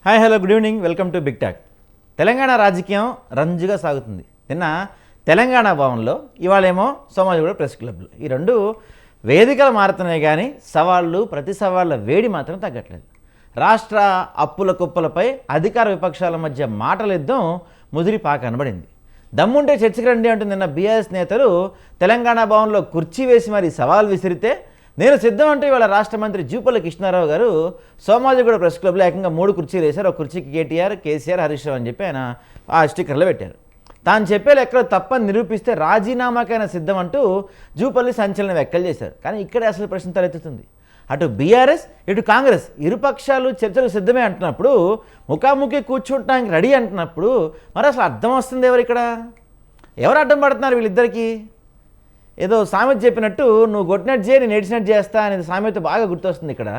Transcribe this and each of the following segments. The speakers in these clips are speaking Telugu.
Hi hello good evening, welcome to Big Talk. Telangana రాజకీయం రంజుగా సాగుతుంది. నిన్న తెలంగాణ భవన్లో, ఇవాళేమో సోమాజిగూడ ప్రెస్ క్లబ్లో, ఈ రెండు వేదికలు మారుతున్నాయి కానీ సవాళ్ళు, ప్రతి సవాళ్ళ వేడి మాత్రం తగ్గట్లేదు. రాష్ట్ర అప్పుల కుప్పలపై అధికార విపక్షాల మధ్య మాటల యుద్ధం ముదిరిపాక కనబడింది. దమ్ముంటే చర్చకు రండి అంటూ నిన్న బీఆర్ఎస్ నేతలు తెలంగాణ భవన్లో కుర్చీ వేసి మరీ సవాల్ విసిరితే, నేను సిద్ధం అంటూ ఇవాళ రాష్ట్ర మంత్రి జూపల్లి కృష్ణారావు గారు సోమాజిగూడ ప్రెస్ క్లబ్లో ఏకంగా 3 కుర్చీలు వేశారు. ఒక కుర్చీకి కేటీఆర్, కేసీఆర్, హరీష్ రావు అని చెప్పి ఆయన ఆ స్టిక్కర్లో పెట్టారు. తాను చెప్పే లెక్కలు తప్పని నిరూపిస్తే రాజీనామాకైనా సిద్ధం అంటూ జూపల్లి సంచలన వ్యాఖ్యలు చేశారు. కానీ ఇక్కడే అసలు ప్రశ్న తలెత్తుతుంది. అటు బీఆర్ఎస్, ఇటు కాంగ్రెస్ ఇరుపక్షాలు చర్చలు సిద్ధమే అంటున్నప్పుడు, ముఖాముఖి కూర్చుంటానికి రెడీ అంటున్నప్పుడు, మరి అసలు అర్థం వస్తుంది ఎవరు అడ్డం పడుతున్నారు వీళ్ళిద్దరికీ? ఏదో సామెత చెప్పినట్టు, నువ్వు కొట్టినట్టు చేయి, నేను ఏడ్చినట్టు చేస్తా అనేది సామెత బాగా గుర్తొస్తుంది. ఇక్కడ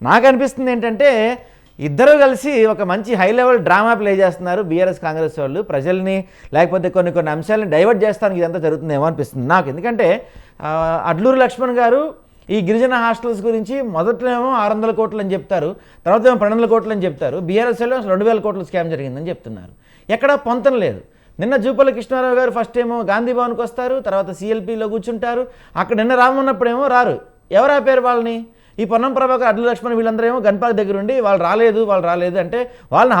నాకు అనిపిస్తుంది ఏంటంటే, ఇద్దరు కలిసి ఒక మంచి హై లెవెల్ డ్రామా ప్లే చేస్తున్నారు బీఆర్ఎస్ కాంగ్రెస్ వాళ్ళు. ప్రజల్ని లేకపోతే కొన్ని అంశాలను డైవర్ట్ చేస్తానికి ఇదంతా జరుగుతుందేమో అనిపిస్తుంది నాకు. ఎందుకంటే అడ్లూరు లక్ష్మణ్ గారు ఈ గిరిజన హాస్టల్స్ గురించి మొదటేమో 600 కోట్లు అని చెప్తారు, తర్వాత ఏమో 1200 కోట్లు అని చెప్తారు. బీఆర్ఎస్లో 2000 కోట్ల స్కామ్ జరిగిందని చెప్తున్నారు. ఎక్కడా పొంతం లేదు. నిన్న జూపల్లి కృష్ణారావు గారు ఫస్ట్ ఏమో గాంధీ భవన్కి వస్తారు, తర్వాత సిఎల్పిలో కూర్చుంటారు. అక్కడ నిన్న రామన్నప్పుడేమో రారు. ఎవరు ఆపారు వాళ్ళని? ఈ పొన్నం ప్రభాకర్, అడ్లు లక్ష్మణ్ వీళ్ళందరూ ఏమో గన్పాక్ దగ్గర ఉండి వాళ్ళు రాలేదు అంటే వాళ్ళని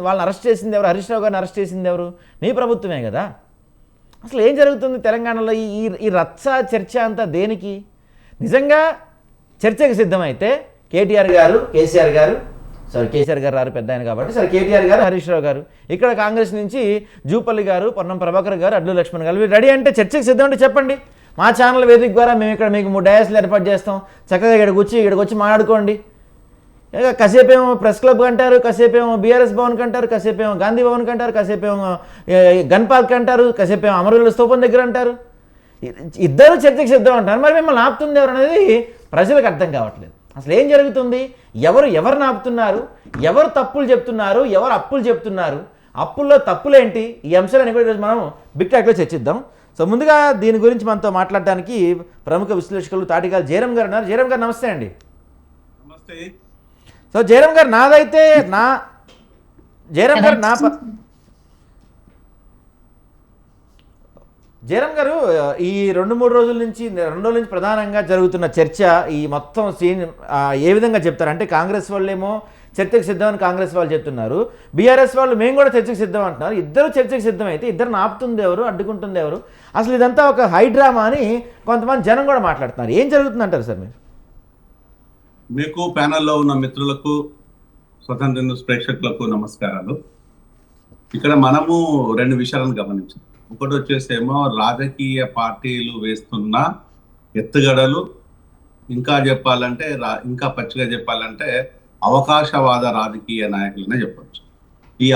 వాళ్ళని అరెస్ట్ చేసింది ఎవరు? హరీష్ రావు గారిని అరెస్ట్ చేసింది ఎవరు? నీ ప్రభుత్వమే కదా. అసలు ఏం జరుగుతుంది తెలంగాణలో? ఈ రచ్చ చర్చ అంతా దేనికి? నిజంగా చర్చకు సిద్ధమైతే కేటీఆర్ గారు, కేసీఆర్ గారు, కేసీఆర్ గారు రారు పెద్ద ఆయన కాబట్టి, కేటీఆర్ గారు, హరీష్ రావు గారు, ఇక్కడ కాంగ్రెస్ నుంచి జూపల్లి గారు, పొన్నం ప్రభాకర్ గారు, అడ్లు లక్ష్మణ్ గారు, రెడీ అంటే చర్చకు సిద్ధం అంటే చెప్పండి. మా ఛానల్ వేదిక ద్వారా మేము ఇక్కడ మీకు 3 డయాస్లు ఏర్పాటు చేస్తాం. చక్కగా ఇక్కడికి వచ్చి మాట్లాడుకోండి. కాసేపు ఏమో ప్రెస్ క్లబ్ అంటారు, కాసేపు ఏమో బీఆర్ఎస్ భవన్కి అంటారు, కాసేపు ఏమో గాంధీ భవన్కి అంటారు, కాసేపు ఏమో గన్ పార్క్ అంటారు, కాసేపు ఏమో అమరవీరుల స్తూపం దగ్గర అంటారు. ఇద్దరు చర్చకు సిద్ధం అంటారు. మరి మిమ్మల్ని ఆపుతుంది ఎవరు అనేది ప్రజలకు అర్థం కావట్లేదు. అసలు ఏం జరుగుతుంది? ఎవరిని ఆపుతున్నారు? ఎవరు తప్పులు చెప్తున్నారు? ఎవరు అప్పులు చెప్తున్నారు? అప్పుల్లో తప్పులేంటి? ఈ అంశాలని కూడా ఈరోజు మనం బిగ్ టాక్లో చర్చిద్దాం. సో ముందుగా దీని గురించి మనతో మాట్లాడడానికి ప్రముఖ విశ్లేషకులు తాటికాల జయరాం గారు ఉన్నారు. జయరాం గారు నమస్తే అండి. నమస్తే. సో జయరాం గారు, జయరాం గారు, ఈ 2-3 రోజుల నుంచి ప్రధానంగా జరుగుతున్న చర్చ, ఈ మొత్తం సీన్ ఏ విధంగా చెప్తారు? అంటే కాంగ్రెస్ వాళ్ళేమో చర్చకు సిద్ధం అని కాంగ్రెస్ వాళ్ళు చెప్తున్నారు, బీఆర్ఎస్ వాళ్ళు మేము కూడా చర్చకు సిద్ధం అంటున్నారు. ఇద్దరు చర్చకు సిద్ధం అయితే ఇద్దరిని ఆపుతుంది ఎవరు? అడ్డుకుంటుంది ఎవరు? అసలు ఇదంతా ఒక హై డ్రామా అని కొంతమంది జనం కూడా మాట్లాడుతున్నారు. ఏం జరుగుతుంది అంటారు సార్ మీరు? మీకు ప్యానెల్లో ఉన్న మిత్రులకు, స్వతంత్ర న్యూస్ ప్రేక్షకులకు నమస్కారాలు. ఇక్కడ మనము 2 విషయాలను గమనించాం. ఒకటి వచ్చేసేమో రాజకీయ పార్టీలు వేస్తున్న ఎత్తుగడలు, ఇంకా పచ్చిగా చెప్పాలంటే అవకాశవాద రాజకీయ నాయకులనే చెప్పచ్చు. ఈ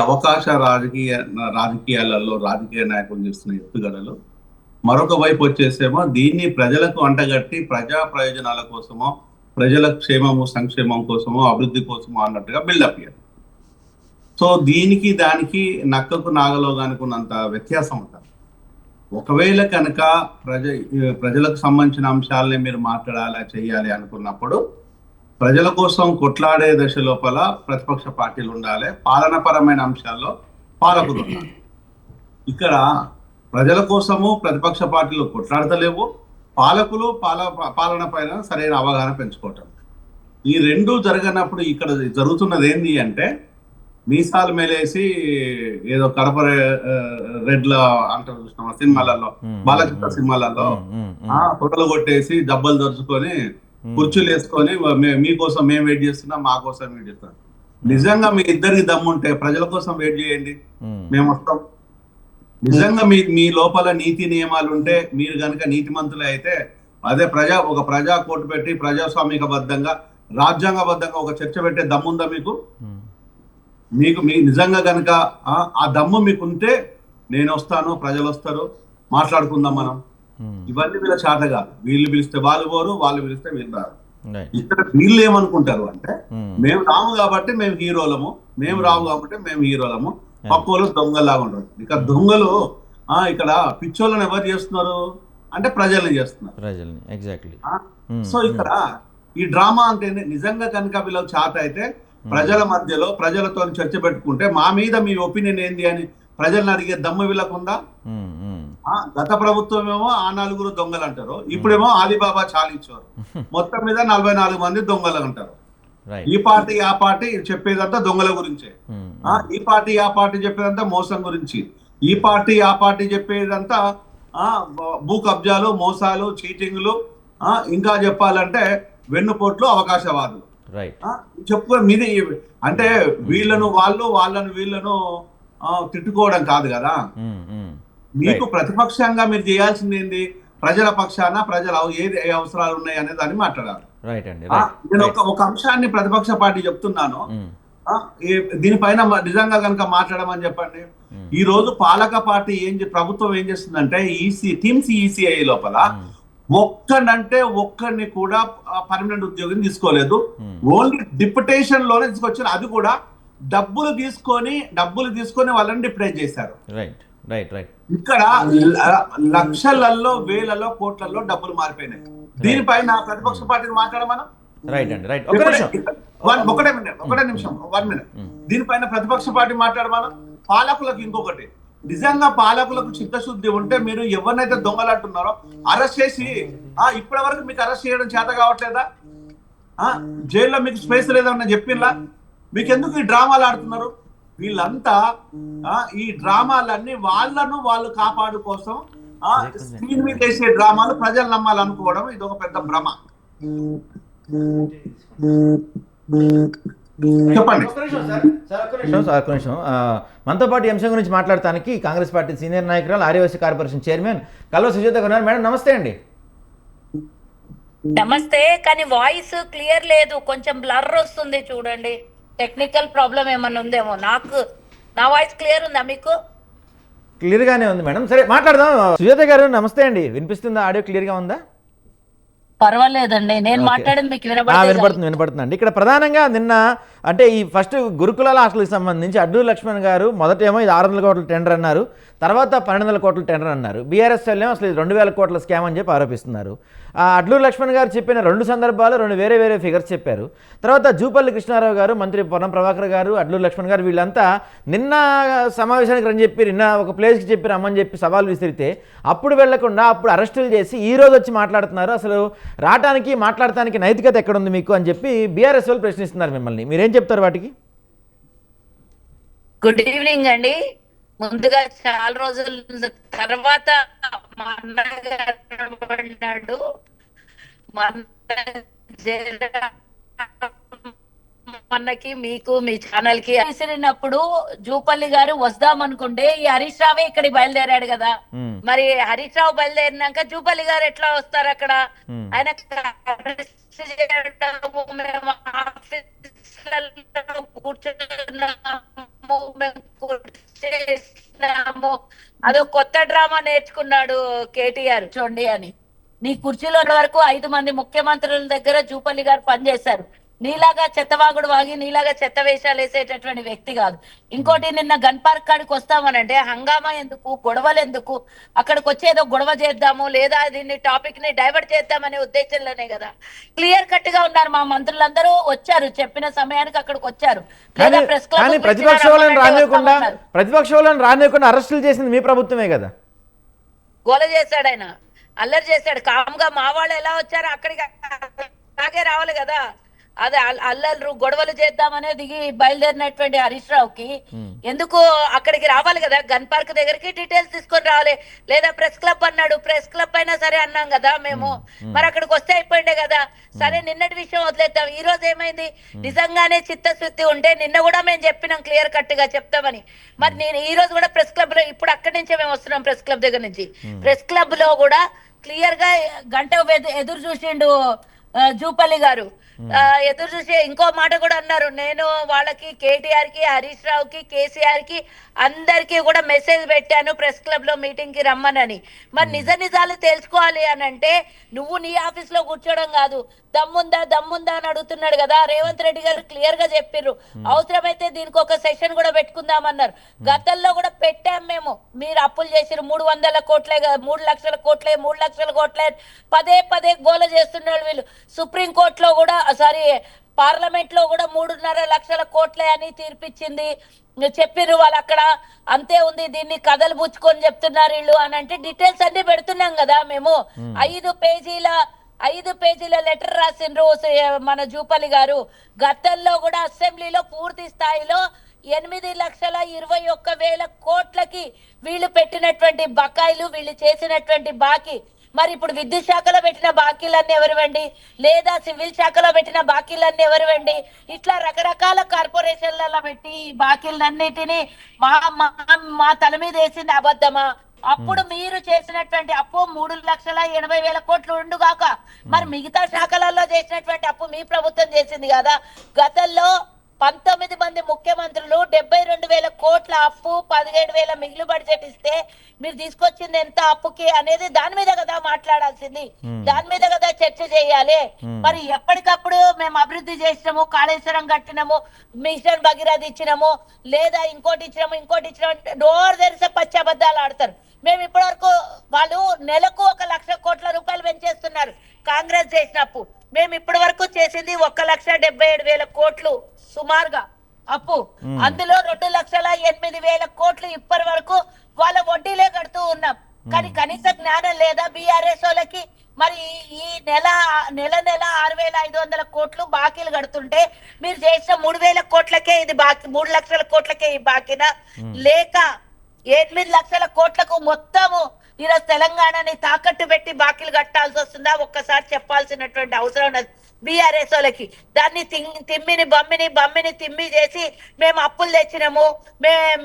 రాజకీయాలలో రాజకీయ నాయకులు చేస్తున్న ఎత్తుగడలు. మరొక వైపు వచ్చేసేమో దీన్ని ప్రజలకు అంటగట్టి ప్రజా ప్రయోజనాల కోసమో, ప్రజల క్షేమము సంక్షేమం కోసమో, అభివృద్ధి కోసమో అన్నట్టుగా బిల్డప్ చేయాలి. సో దీనికి దానికి నక్కకు నాగలో అనుకున్నంత వ్యత్యాసం ఉంటుంది. ఒకవేళ కనుక ప్రజలకు సంబంధించిన అంశాలని మీరు మాట్లాడాలి, చేయాలి అనుకున్నప్పుడు ప్రజల కోసం కొట్లాడే దశ లోపల ప్రతిపక్ష పార్టీలు ఉండాలి, పాలనపరమైన అంశాల్లో పాలకులు ఉండాలి. ఇక్కడ ప్రజల కోసము ప్రతిపక్ష పార్టీలు కొట్లాడతలేవు, పాలకులు పాలన పైన సరైన అవగాహన పెంచుకోవటం. ఈ 2 జరగనప్పుడు ఇక్కడ జరుగుతున్నది ఏంటి అంటే, మీసాలు మేలేసి ఏదో కడప రెడ్ల అంటారు చూసినామా సినిమాలలో, బాలకృష్ణ సినిమాలలో ఫోటోలు కొట్టేసి దెబ్బలు దొరుచుకొని కుర్చీలు వేసుకొని మీకోసం మేము వెయిట్ చేస్తున్నాం, మా కోసం వెయిట్ చేస్తున్నాం. నిజంగా మీ ఇద్దరికి దమ్ముంటే ప్రజల కోసం వెయిట్ చేయండి, మేము వస్తాం. నిజంగా మీ లోపల నీతి నియమాలు ఉంటే, మీరు కనుక నీతిమంతులే అయితే, అదే ఒక ప్రజా కోర్టు పెట్టి ప్రజాస్వామికబద్ధంగా, రాజ్యాంగబద్ధంగా ఒక చర్చ పెట్టే దమ్ముందా మీకు? మీ నిజంగా కనుక ఆ దమ్ము మీకు ఉంటే నేను వస్తాను, ప్రజలు వస్తారు, మాట్లాడుకుందాం మనం. ఇవన్నీ వీళ్ళ చేత కాదు. వీళ్ళు పిలిస్తే వాళ్ళు పోరు, వాళ్ళు పిలిస్తే వీళ్ళు రారు. ఇక్కడ వీళ్ళు ఏమనుకుంటారు అంటే, మేము రాము కాబట్టి మేము హీరోలము, మేము రాము కాబట్టి మేము హీరోలము, పక్కోళ్ళు దొంగలాగా ఉంటారు. ఇక దొంగలు ఇక్కడ పిచ్చోళ్ళని ఎవరు చేస్తున్నారు అంటే ప్రజల్ని చేస్తున్నారు. ఎగ్జాక్ట్లీ. సో ఇక్కడ ఈ డ్రామా అంటే నిజంగా కనుక వీళ్ళకి చేత అయితే ప్రజల మధ్యలో ప్రజలతో చర్చ పెట్టుకుంటే మా మీద మీ ఒపీనియన్ ఏంది అని ప్రజల్ని అడిగే దమ్ము వీళ్ళకుందా? గత ప్రభుత్వం ఏమో ఆ 4 దొంగలు అంటారు, ఇప్పుడేమో ఆలీబాబా చాలించారు, మొత్తం మీద 44 మంది దొంగలు అంటారు. ఈ పార్టీ ఆ పార్టీ చెప్పేదంతా దొంగల గురించే, ఈ పార్టీ ఆ పార్టీ చెప్పేదంతా మోసం గురించి, ఈ పార్టీ ఆ పార్టీ చెప్పేదంతా భూ కబ్జాలు, మోసాలు, చీటింగ్లు, ఇంకా చెప్పాలంటే వెన్నుపోట్లు, అవకాశవాదులు చెప్పుకో మీది. అంటే వీళ్ళను వాళ్ళు, వాళ్ళను వీళ్ళను తిట్టుకోవడం కాదు కదా. మీకు ప్రతిపక్షంగా మీరు చేయాల్సింది ఏంది? ప్రజల పక్షాన ప్రజల ఏది అవసరాలు ఉన్నాయి అనే దాన్ని మాట్లాడాలి. నేను ఒక అంశాన్ని ప్రతిపక్ష పార్టీ చెప్తున్నాను, దీనిపైన నిజంగా కనుక మాట్లాడమని చెప్పండి. ఈ రోజు పాలక పార్టీ ప్రభుత్వం ఏం చేస్తుందంటే టీమ్స్ ఈసీఐ లోపల ఒక్కడిని కూడా పర్మనెంట్ ఉద్యోగం తీసుకోలేదు. ఓన్లీ డిప్యుటేషన్ లోనే తీసుకొచ్చారు, అది కూడా డబ్బులు తీసుకొని వాళ్ళని డిప్యుటేట్ చేశారు. ఇక్కడ లక్షలలో, వేలలో, కోట్లలో డబ్బులు మారిపోయినాయి. దీనిపైన ప్రతిపక్ష పార్టీని మాట్లాడమనం. ఒకటే నిమిషం, 1 minute. దీనిపైన ప్రతిపక్ష పార్టీ మాట్లాడమనం. పాలకులకు ఇంకొకటి, నిజంగా పాలకులకు చిత్తశుద్ధి ఉంటే మీరు ఎవరినైతే దొంగలు అంటున్నారో అరెస్ట్ చేసి, ఇప్పటి వరకు మీకు అరెస్ట్ చేయడం చేత కావట్లేదా? జైల్లో మీకు స్పేస్ లేదన్న చెప్పిందా? మీకు ఎందుకు ఈ డ్రామాలు ఆడుతున్నారు? వీళ్ళంతా ఈ డ్రామాలన్నీ వాళ్ళు కాపాడు కోసం స్క్రీన్ మీద వేసే డ్రామాలు ప్రజలు నమ్మాలనుకోవడం, ఇది ఒక పెద్ద భ్రమ. చెప్పండి. మనతో పాటు ఈ అంశం గురించి మాట్లాడటానికి కాంగ్రెస్ పార్టీ సీనియర్ నాయకురాలు, ఆర్యవైశ్య కార్పొరేషన్ చైర్మన్ కల్వ సుజాత గారు. మేడం నమస్తే అండి. నమస్తే. కానీ వాయిస్ క్లియర్ లేదు, కొంచెం బ్లర్ వస్తుంది, చూడండి. టెక్నికల్ ప్రాబ్లం ఏమన్నా ఉందేమో. నా వాయిస్ క్లియర్ ఉందా మీకు? క్లియర్ గానే ఉంది మేడం. సరే మాట్లాడదాం. సుజాత గారు నమస్తే అండి, వినిపిస్తుందా? ఆడియో క్లియర్ గా ఉందా? పర్వాలేదండి, నేను మాట్లాడేది మీకు వినపడుతుందండి. ఇక్కడ ప్రధానంగా నిన్న అంటే ఈ ఫస్ట్ గురుకులాల హాస్టల్కి సంబంధించి అడ్డూరు లక్ష్మణ్ గారు మొదటేమో ఇది 600 కోట్ల టెండర్ అన్నారు, తర్వాత 1200 కోట్ల టెండర్ అన్నారు. బీఆర్ఎస్ ఏమో అసలు 2000 కోట్ల స్కామ్ అని చెప్పి ఆరోపిస్తున్నారు. అడ్డూరు లక్ష్మణ్ గారు చెప్పిన 2 సందర్భాలు 2 వేరే ఫిగర్స్ చెప్పారు. తర్వాత జూపల్లి కృష్ణారావు గారు, మంత్రి పొన్నం ప్రభాకర్ గారు, అడ్డూరు లక్ష్మణ్ గారు వీళ్ళంతా నిన్న సమావేశానికి రని చెప్పి నిన్న ఒక ప్లేస్కి చెప్పి రమ్మని చెప్పి సవాల్ విసిరితే అప్పుడు వెళ్లకుండా అప్పుడు అరెస్టులు చేసి ఈ రోజు వచ్చి మాట్లాడుతున్నారు. అసలు రావడానికి మాట్లాడటానికి నైతికత ఎక్కడుంది మీకు అని చెప్పి బీఆర్ఎస్ వాళ్ళు ప్రశ్నిస్తున్నారు మిమ్మల్ని. మీరేం చెప్తారు వాటికి? గుడ్ ఈవినింగ్ అండి. ముందుగా చాలా రోజుల తర్వాత మా అన్నగారు మనకి, మీకు, మీ ఛానల్ కి విసిరినప్పుడు జూపల్లి గారు వద్దాం అనుకుంటే ఈ హరీష్ రావే ఇక్కడికి బయలుదేరాడు కదా. మరి హరీష్ రావు బయలుదేరినాక జూపల్లి గారు ఎట్లా వస్తారు అక్కడ? ఆయన కూర్చున్నాము, అదో కొత్త డ్రామా నేర్చుకున్నాడు కేటీఆర్ చూడండి అని. నీ కుర్చీలో వరకు 5 మంది ముఖ్యమంత్రుల దగ్గర జూపల్లి గారు పనిచేశారు. నీలాగా చెత్తవాగుడు వాగి నీలాగా చెత్త వేషాలు వేసేటటువంటి వ్యక్తి కాదు. ఇంకోటి, నిన్న గన్ పార్క్ కాడికి వస్తామనంటే హంగామా ఎందుకు, గొడవలు ఎందుకు? అక్కడికి వచ్చేదో గొడవ చేద్దాము లేదా దీన్ని టాపిక్ ని డైవర్ట్ చేద్దామనే ఉద్దేశంలోనే కదా. క్లియర్ కట్ గా ఉన్నారు. మా మంత్రులందరూ వచ్చారు, చెప్పిన సమయానికి అక్కడికి వచ్చారు. లేదా ప్రెస్ క్లబ్ ప్రతిపక్ష వాళ్ళని రానివ్వకుండా అరెస్టులు చేసింది మీ ప్రభుత్వమే కదా. గోల చేశాడు ఆయన, అల్లరి చేశాడు. కామ్గా మా వాళ్ళు ఎలా వచ్చారో అక్కడికి అలాగే రావాలి కదా. అదే అల్లర్లు గొడవలు చేద్దామనే దిగి బయలుదేరినటువంటి హరీష్ రావుకి ఎందుకు అక్కడికి రావాలి కదా? గన్ పార్క్ దగ్గరికి డీటెయిల్స్ తీసుకొని రావాలి. లేదా ప్రెస్ క్లబ్ అన్నాడు, ప్రెస్ క్లబ్ అయినా సరే అన్నాం కదా మేము. మరి అక్కడికి వస్తే అయిపోయిండే కదా. సరే, నిన్నటి విషయం వదిలేద్దాం. ఈ రోజు ఏమైంది? నిజంగానే చిత్తశుద్ధి ఉంటే నిన్న కూడా మేము చెప్పినాం క్లియర్ కట్ గా చెప్తామని. మరి నేను ఈ రోజు కూడా ప్రెస్ క్లబ్ లో, ఇప్పుడు అక్కడి నుంచే మేము వస్తున్నాం ప్రెస్ క్లబ్ దగ్గర నుంచి. ప్రెస్ క్లబ్ లో కూడా క్లియర్ గా గంట ఎదురు చూసిండు జూపల్లి గారు. ఎదురు చూసి ఇంకో మాట కూడా అన్నారు, నేను వాళ్ళకి కేటీఆర్ కి, హరీష్ రావుకి, కేసీఆర్ కి అందరికి కూడా మెసేజ్ పెట్టాను ప్రెస్ క్లబ్ లో మీటింగ్ కి రమ్మనని. మరి నిజాలు తెలుసుకోవాలి అని అంటే నువ్వు నీ ఆఫీస్ లో కూర్చోవడం కాదు, దమ్ముందా అని అడుగుతున్నాడు కదా. రేవంత్ రెడ్డి గారు క్లియర్ గా చెప్పిర్రు, అవసరమైతే దీనికి ఒక సెషన్ కూడా పెట్టుకుందామన్నారు. గతంలో కూడా పెట్టాం మేము. మీరు అప్పులు చేసిరు 300 కోట్లే, 3 లక్షల కోట్లే, 3 లక్షల కోట్లే, పదే గోల చేస్తున్నాడు వీళ్ళు. సుప్రీంకోర్టులో కూడా సారీ పార్లమెంట్ లో కూడా 3.5 లక్షల కోట్లే అని తీర్పిచ్చింది. చెప్పిర్రు వాళ్ళు అక్కడ, అంతే ఉంది, దీన్ని కథలు పుచ్చుకొని చెప్తున్నారు వీళ్ళు అని అంటే డీటెయిల్స్ అన్ని పెడుతున్నాం కదా మేము. 5 పేజీల లెటర్ రాసిండ్రు మన జూపల్లి గారు. గతంలో కూడా అసెంబ్లీలో పూర్తి స్థాయిలో 8,21,000 కోట్లకి వీళ్ళు పెట్టినటువంటి బకాయిలు, వీళ్ళు చేసినటువంటి బాకీ. మరి ఇప్పుడు విద్యుత్ శాఖలో పెట్టిన బాకీలన్నీ ఎవరివండి, లేదా సివిల్ శాఖలో పెట్టిన బాకీలన్నీ ఎవరివండి? ఇట్లా రకరకాల కార్పొరేషన్లలో పెట్టి ఈ బాకీలన్నిటినీ మా తల మీద వేసింది అబద్ధమా? అప్పుడు మీరు చేసినటువంటి అప్పు 3,80,000 కోట్లు ఉండుగాక, మరి మిగతా శాఖలలో చేసినటువంటి అప్పు మీ ప్రభుత్వం చేసింది కదా. గతంలో 19 మంది ముఖ్యమంత్రులు 72,000 కోట్ల అప్పు, 17,000 మిగులు బడ్జెట్ ఇస్తే మీరు తీసుకొచ్చింది ఎంత అప్పుకి అనేది దాని మీద కదా మాట్లాడాల్సింది, దాని మీద కదా చర్చ చేయాలి. మరి ఎప్పటికప్పుడు మేము అభివృద్ధి చేసినాము, కాళేశ్వరం కట్టినాము, మిషన్ భగీరథ ఇచ్చినాము, లేదా ఇంకోటి ఇచ్చినాము డోర్ తెరిసే పచ్చి అబద్ధాలు ఆడతారు. మేము ఇప్పటి వరకు వాళ్ళు నెలకు 1,00,000 కోట్ల రూపాయలు పెంచేస్తున్నారు కాంగ్రెస్ చేసినప్పు. మేము ఇప్పటి వరకు చేసింది 1,77,000 కోట్లు సుమారుగా అప్పు. అందులో 2,08,000 కోట్లు ఇప్పటి వరకు వాళ్ళ వడ్డీలే కడుతూ ఉన్నాం. కానీ కనీస జ్ఞానం లేదా బీఆర్ఎస్ వాళ్ళకి? మరి ఈ నెల 6,500 కోట్లు బాకీలు కడుతుంటే మీరు చేసిన 3,000 కోట్లకే ఇది బాకీ, 3 లక్షల కోట్లకే ఈ బాకీనా, లేక 8 లక్షల కోట్లకు మొత్తము ఈరోజు తెలంగాణని తాకట్టు పెట్టి బాకీలు కట్టాల్సి వస్తుందా? ఒక్కసారి చెప్పాల్సినటువంటి అవసరం ఉన్నది బీఆర్ఎస్ వాళ్ళకి. దాన్ని బమ్మిని తిమ్మి చేసి మేము అప్పులు తెచ్చినాము,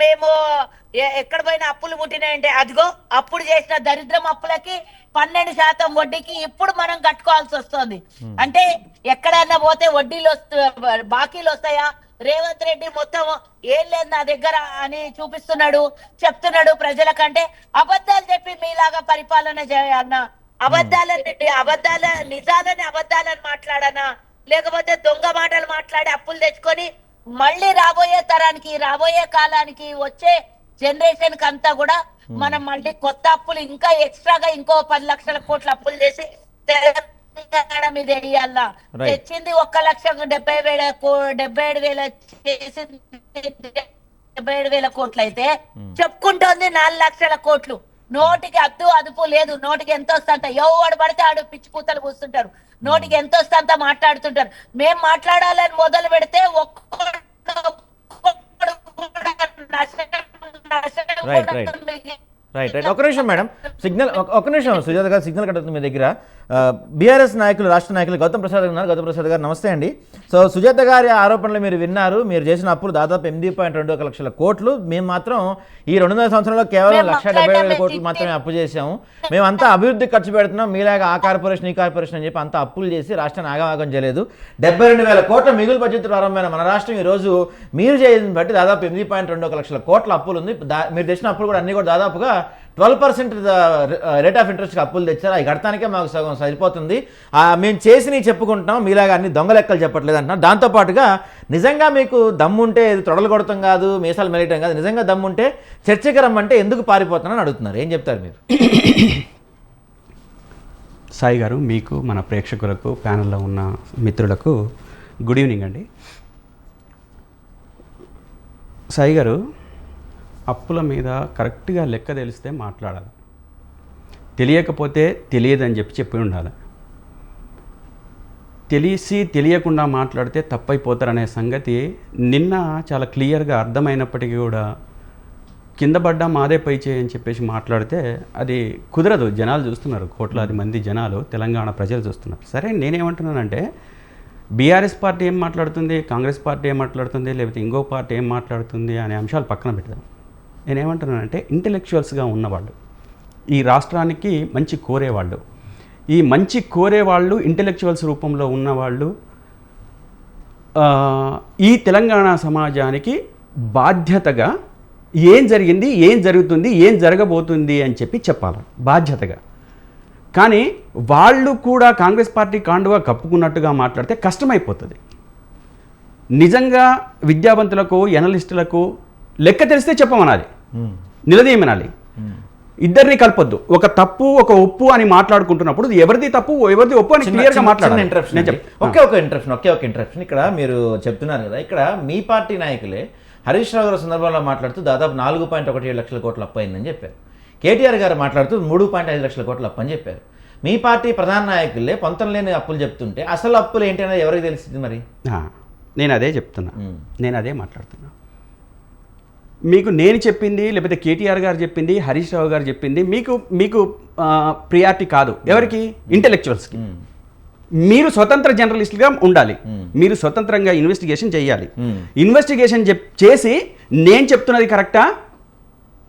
మేము ఎక్కడ పోయినా అప్పులు పుట్టినాయంటే అదిగో అప్పుడు చేసిన దరిద్రం అప్పులకి 12% వడ్డీకి ఇప్పుడు మనం కట్టుకోవాల్సి వస్తుంది. అంటే ఎక్కడన్నా పోతే వడ్డీలు బాకీలు వస్తాయా? రేవంత్ రెడ్డి మొత్తం ఏం లేదు నా దగ్గర అని చూపిస్తున్నాడు, చెప్తున్నాడు ప్రజలకంటే. అబద్ధాలు చెప్పి మీలాగా పరిపాలన చేయాలన్నా? నిజాలని అబద్ధాలని మాట్లాడనా? లేకపోతే దొంగ మాటలు మాట్లాడి అప్పులు తెచ్చుకొని మళ్ళీ రాబోయే తరానికి, రాబోయే కాలానికి, వచ్చే జనరేషన్ కి అంతా కూడా మనం మళ్ళీ కొత్త అప్పులు ఇంకా ఎక్స్ట్రాగా ఇంకో 10 లక్షల కోట్ల అప్పులు చేసి తెలంగాణ మీద వేయాలా? తెచ్చింది 1,77,000 చేసి 77,000 కోట్లు అయితే చెప్పుకుంటోంది 4 లక్షల కోట్లు. నోటికి అదుపు లేదు. నోటికి ఎంత వస్తుంట ఎవడు పడితే ఆడు పిచ్చి కూతలు కూస్తుంటారు. నోటికి ఎంత వస్తుంట మాట్లాడుతుంటారు. మేం మాట్లాడాలని మొదలు పెడితే రైట్ ఒక నిమిషం మేడం, సిగ్నల్ ఒక నిమిషం సుజాత గారు, సిగ్నల్ కట్ అవుతుంది మీ దగ్గర. బీఆర్ఎస్ నాయకులు, రాష్ట్ర నాయకులు గౌతమ్ ప్రసాద్ గారు ఉన్నారు. గౌతమ్ ప్రసాద్ గారు నమస్తే అండి. సో సుజాత గారి ఆరోపణలు మీరు విన్నారు. మీరు చేసిన అప్పులు దాదాపు 8.21 లక్షల కోట్లు. మేము మాత్రం ఈ 2.5 సంవత్సరంలో కేవలం 1,70,000 కోట్లు మాత్రమే అప్పు చేసాము. మేమంతా అభివృద్ధి ఖర్చు పెడుతున్నాం, మీలాగా ఆ కార్పొరేషన్ ఈ కార్పొరేషన్ అని చెప్పి అంతా అప్పులు చేసి రాష్ట్రాన్ని ఆగమాగం చేయలేదు. 72,000 కోట్ల మిగులు బడ్జెట్ ప్రారంభమైన మన రాష్ట్రం ఈరోజు మీరు చేసిన బట్టి దాదాపు 8.21 లక్షల కోట్ల అప్పులు ఉంది. మీరు తెచ్చిన అప్పులు కూడా అన్ని కూడా దాదాపుగా 12% రేట్ ఆఫ్ ఇంట్రెస్ట్కి అప్పులు తెచ్చారు. అవి కడతానికే మాకు సగం సరిపోతుంది. మేము చేసి చెప్పుకుంటున్నాం, మీలాగా అన్ని దొంగ లెక్కలు చెప్పట్లేదు అంటున్నాం. దాంతోపాటుగా నిజంగా మీకు దమ్ముంటే ఇది తొడలు కొడతాం కాదు, మీసాలు మెలియటం కాదు, నిజంగా దమ్ముంటే చర్చకి రమ్మంటే ఎందుకు పారిపోతున్నారని అడుగుతున్నారు. ఏం చెప్తారు మీరు? సాయి గారు, మీకు, మన ప్రేక్షకులకు, ప్యానెల్లో ఉన్న మిత్రులకు గుడ్ ఈవినింగ్ అండి. సాయి గారు, అప్పుల మీద కరెక్ట్గా లెక్క తెలిస్తే మాట్లాడాలి, తెలియకపోతే తెలియదని చెప్పి ఉండాలి. తెలియకుండా మాట్లాడితే తప్పైపోతారనే సంగతి నిన్న చాలా క్లియర్గా అర్థమైనప్పటికీ కూడా కింద పడ్డా మాదే పై చేయని చెప్పేసి మాట్లాడితే అది కుదరదు. జనాలు చూస్తున్నారు, కోట్లాది మంది జనాలు, తెలంగాణ ప్రజలు చూస్తున్నారు. సరే, నేనేమంటున్నానంటే బీఆర్ఎస్ పార్టీ ఏం మాట్లాడుతుంది, కాంగ్రెస్ పార్టీ ఏం మాట్లాడుతుంది, లేకపోతే ఇంకో పార్టీ ఏం మాట్లాడుతుంది అనే అంశాలు పక్కన పెడదాం. నేనేమంటున్నానంటే ఇంటెలెక్చువల్స్గా ఉన్నవాళ్ళు, ఈ రాష్ట్రానికి మంచి కోరేవాళ్ళు, ఈ మంచి కోరేవాళ్ళు ఇంటెలెక్చువల్స్ రూపంలో ఉన్నవాళ్ళు ఈ తెలంగాణ సమాజానికి బాధ్యతగా ఏం జరిగింది, ఏం జరుగుతుంది, ఏం జరగబోతుంది అని చెప్పాలి బాధ్యతగా. కానీ వాళ్ళు కూడా కాంగ్రెస్ పార్టీ కాండుగా కప్పుకున్నట్టుగా మాట్లాడితే కష్టమైపోతుంది. నిజంగా విద్యావంతులకు, ఎనలిస్టులకు లెక్క తెలిస్తే చెప్పమనాలి, నిలదీయమనాలి. ఇద్దరిని కలపొద్దు. ఒక తప్పు ఒక ఒప్పు అని మాట్లాడుకుంటున్నప్పుడు ఎవరిది తప్పు ఎవరిది ఒప్పు అని క్లియర్గా మాట్లాడాలి. ఒక ఇంటరప్షన్ ఇక్కడ మీరు చెప్తున్నారు కదా, ఇక్కడ మీ పార్టీ నాయకులే హరీష్ రావు గారు సందర్భంలో మాట్లాడుతూ దాదాపు 4.17 లక్షల కోట్ల అప్పు అయిందని చెప్పారు. కేటీఆర్ గారు మాట్లాడుతూ 3.5 లక్షల కోట్ల అప్పు అని చెప్పారు. మీ పార్టీ ప్రధాన నాయకులే పొంతం లేని అప్పులు చెప్తుంటే అసలు అప్పులు ఏంటి అనేది ఎవరికి తెలిసింది మరి? నేను అదే చెప్తున్నా, నేను అదే మాట్లాడుతున్నా. మీకు నేను చెప్పింది లేకపోతే కేటీఆర్ గారు చెప్పింది హరీష్ రావు గారు చెప్పింది మీకు ప్రియారిటీ కాదు. ఎవరికి? ఇంటెలెక్చువల్స్కి. మీరు స్వతంత్ర జర్నలిస్ట్గా ఉండాలి, మీరు స్వతంత్రంగా ఇన్వెస్టిగేషన్ చేయాలి. ఇన్వెస్టిగేషన్ చేసి నేను చెప్తున్నది కరెక్టా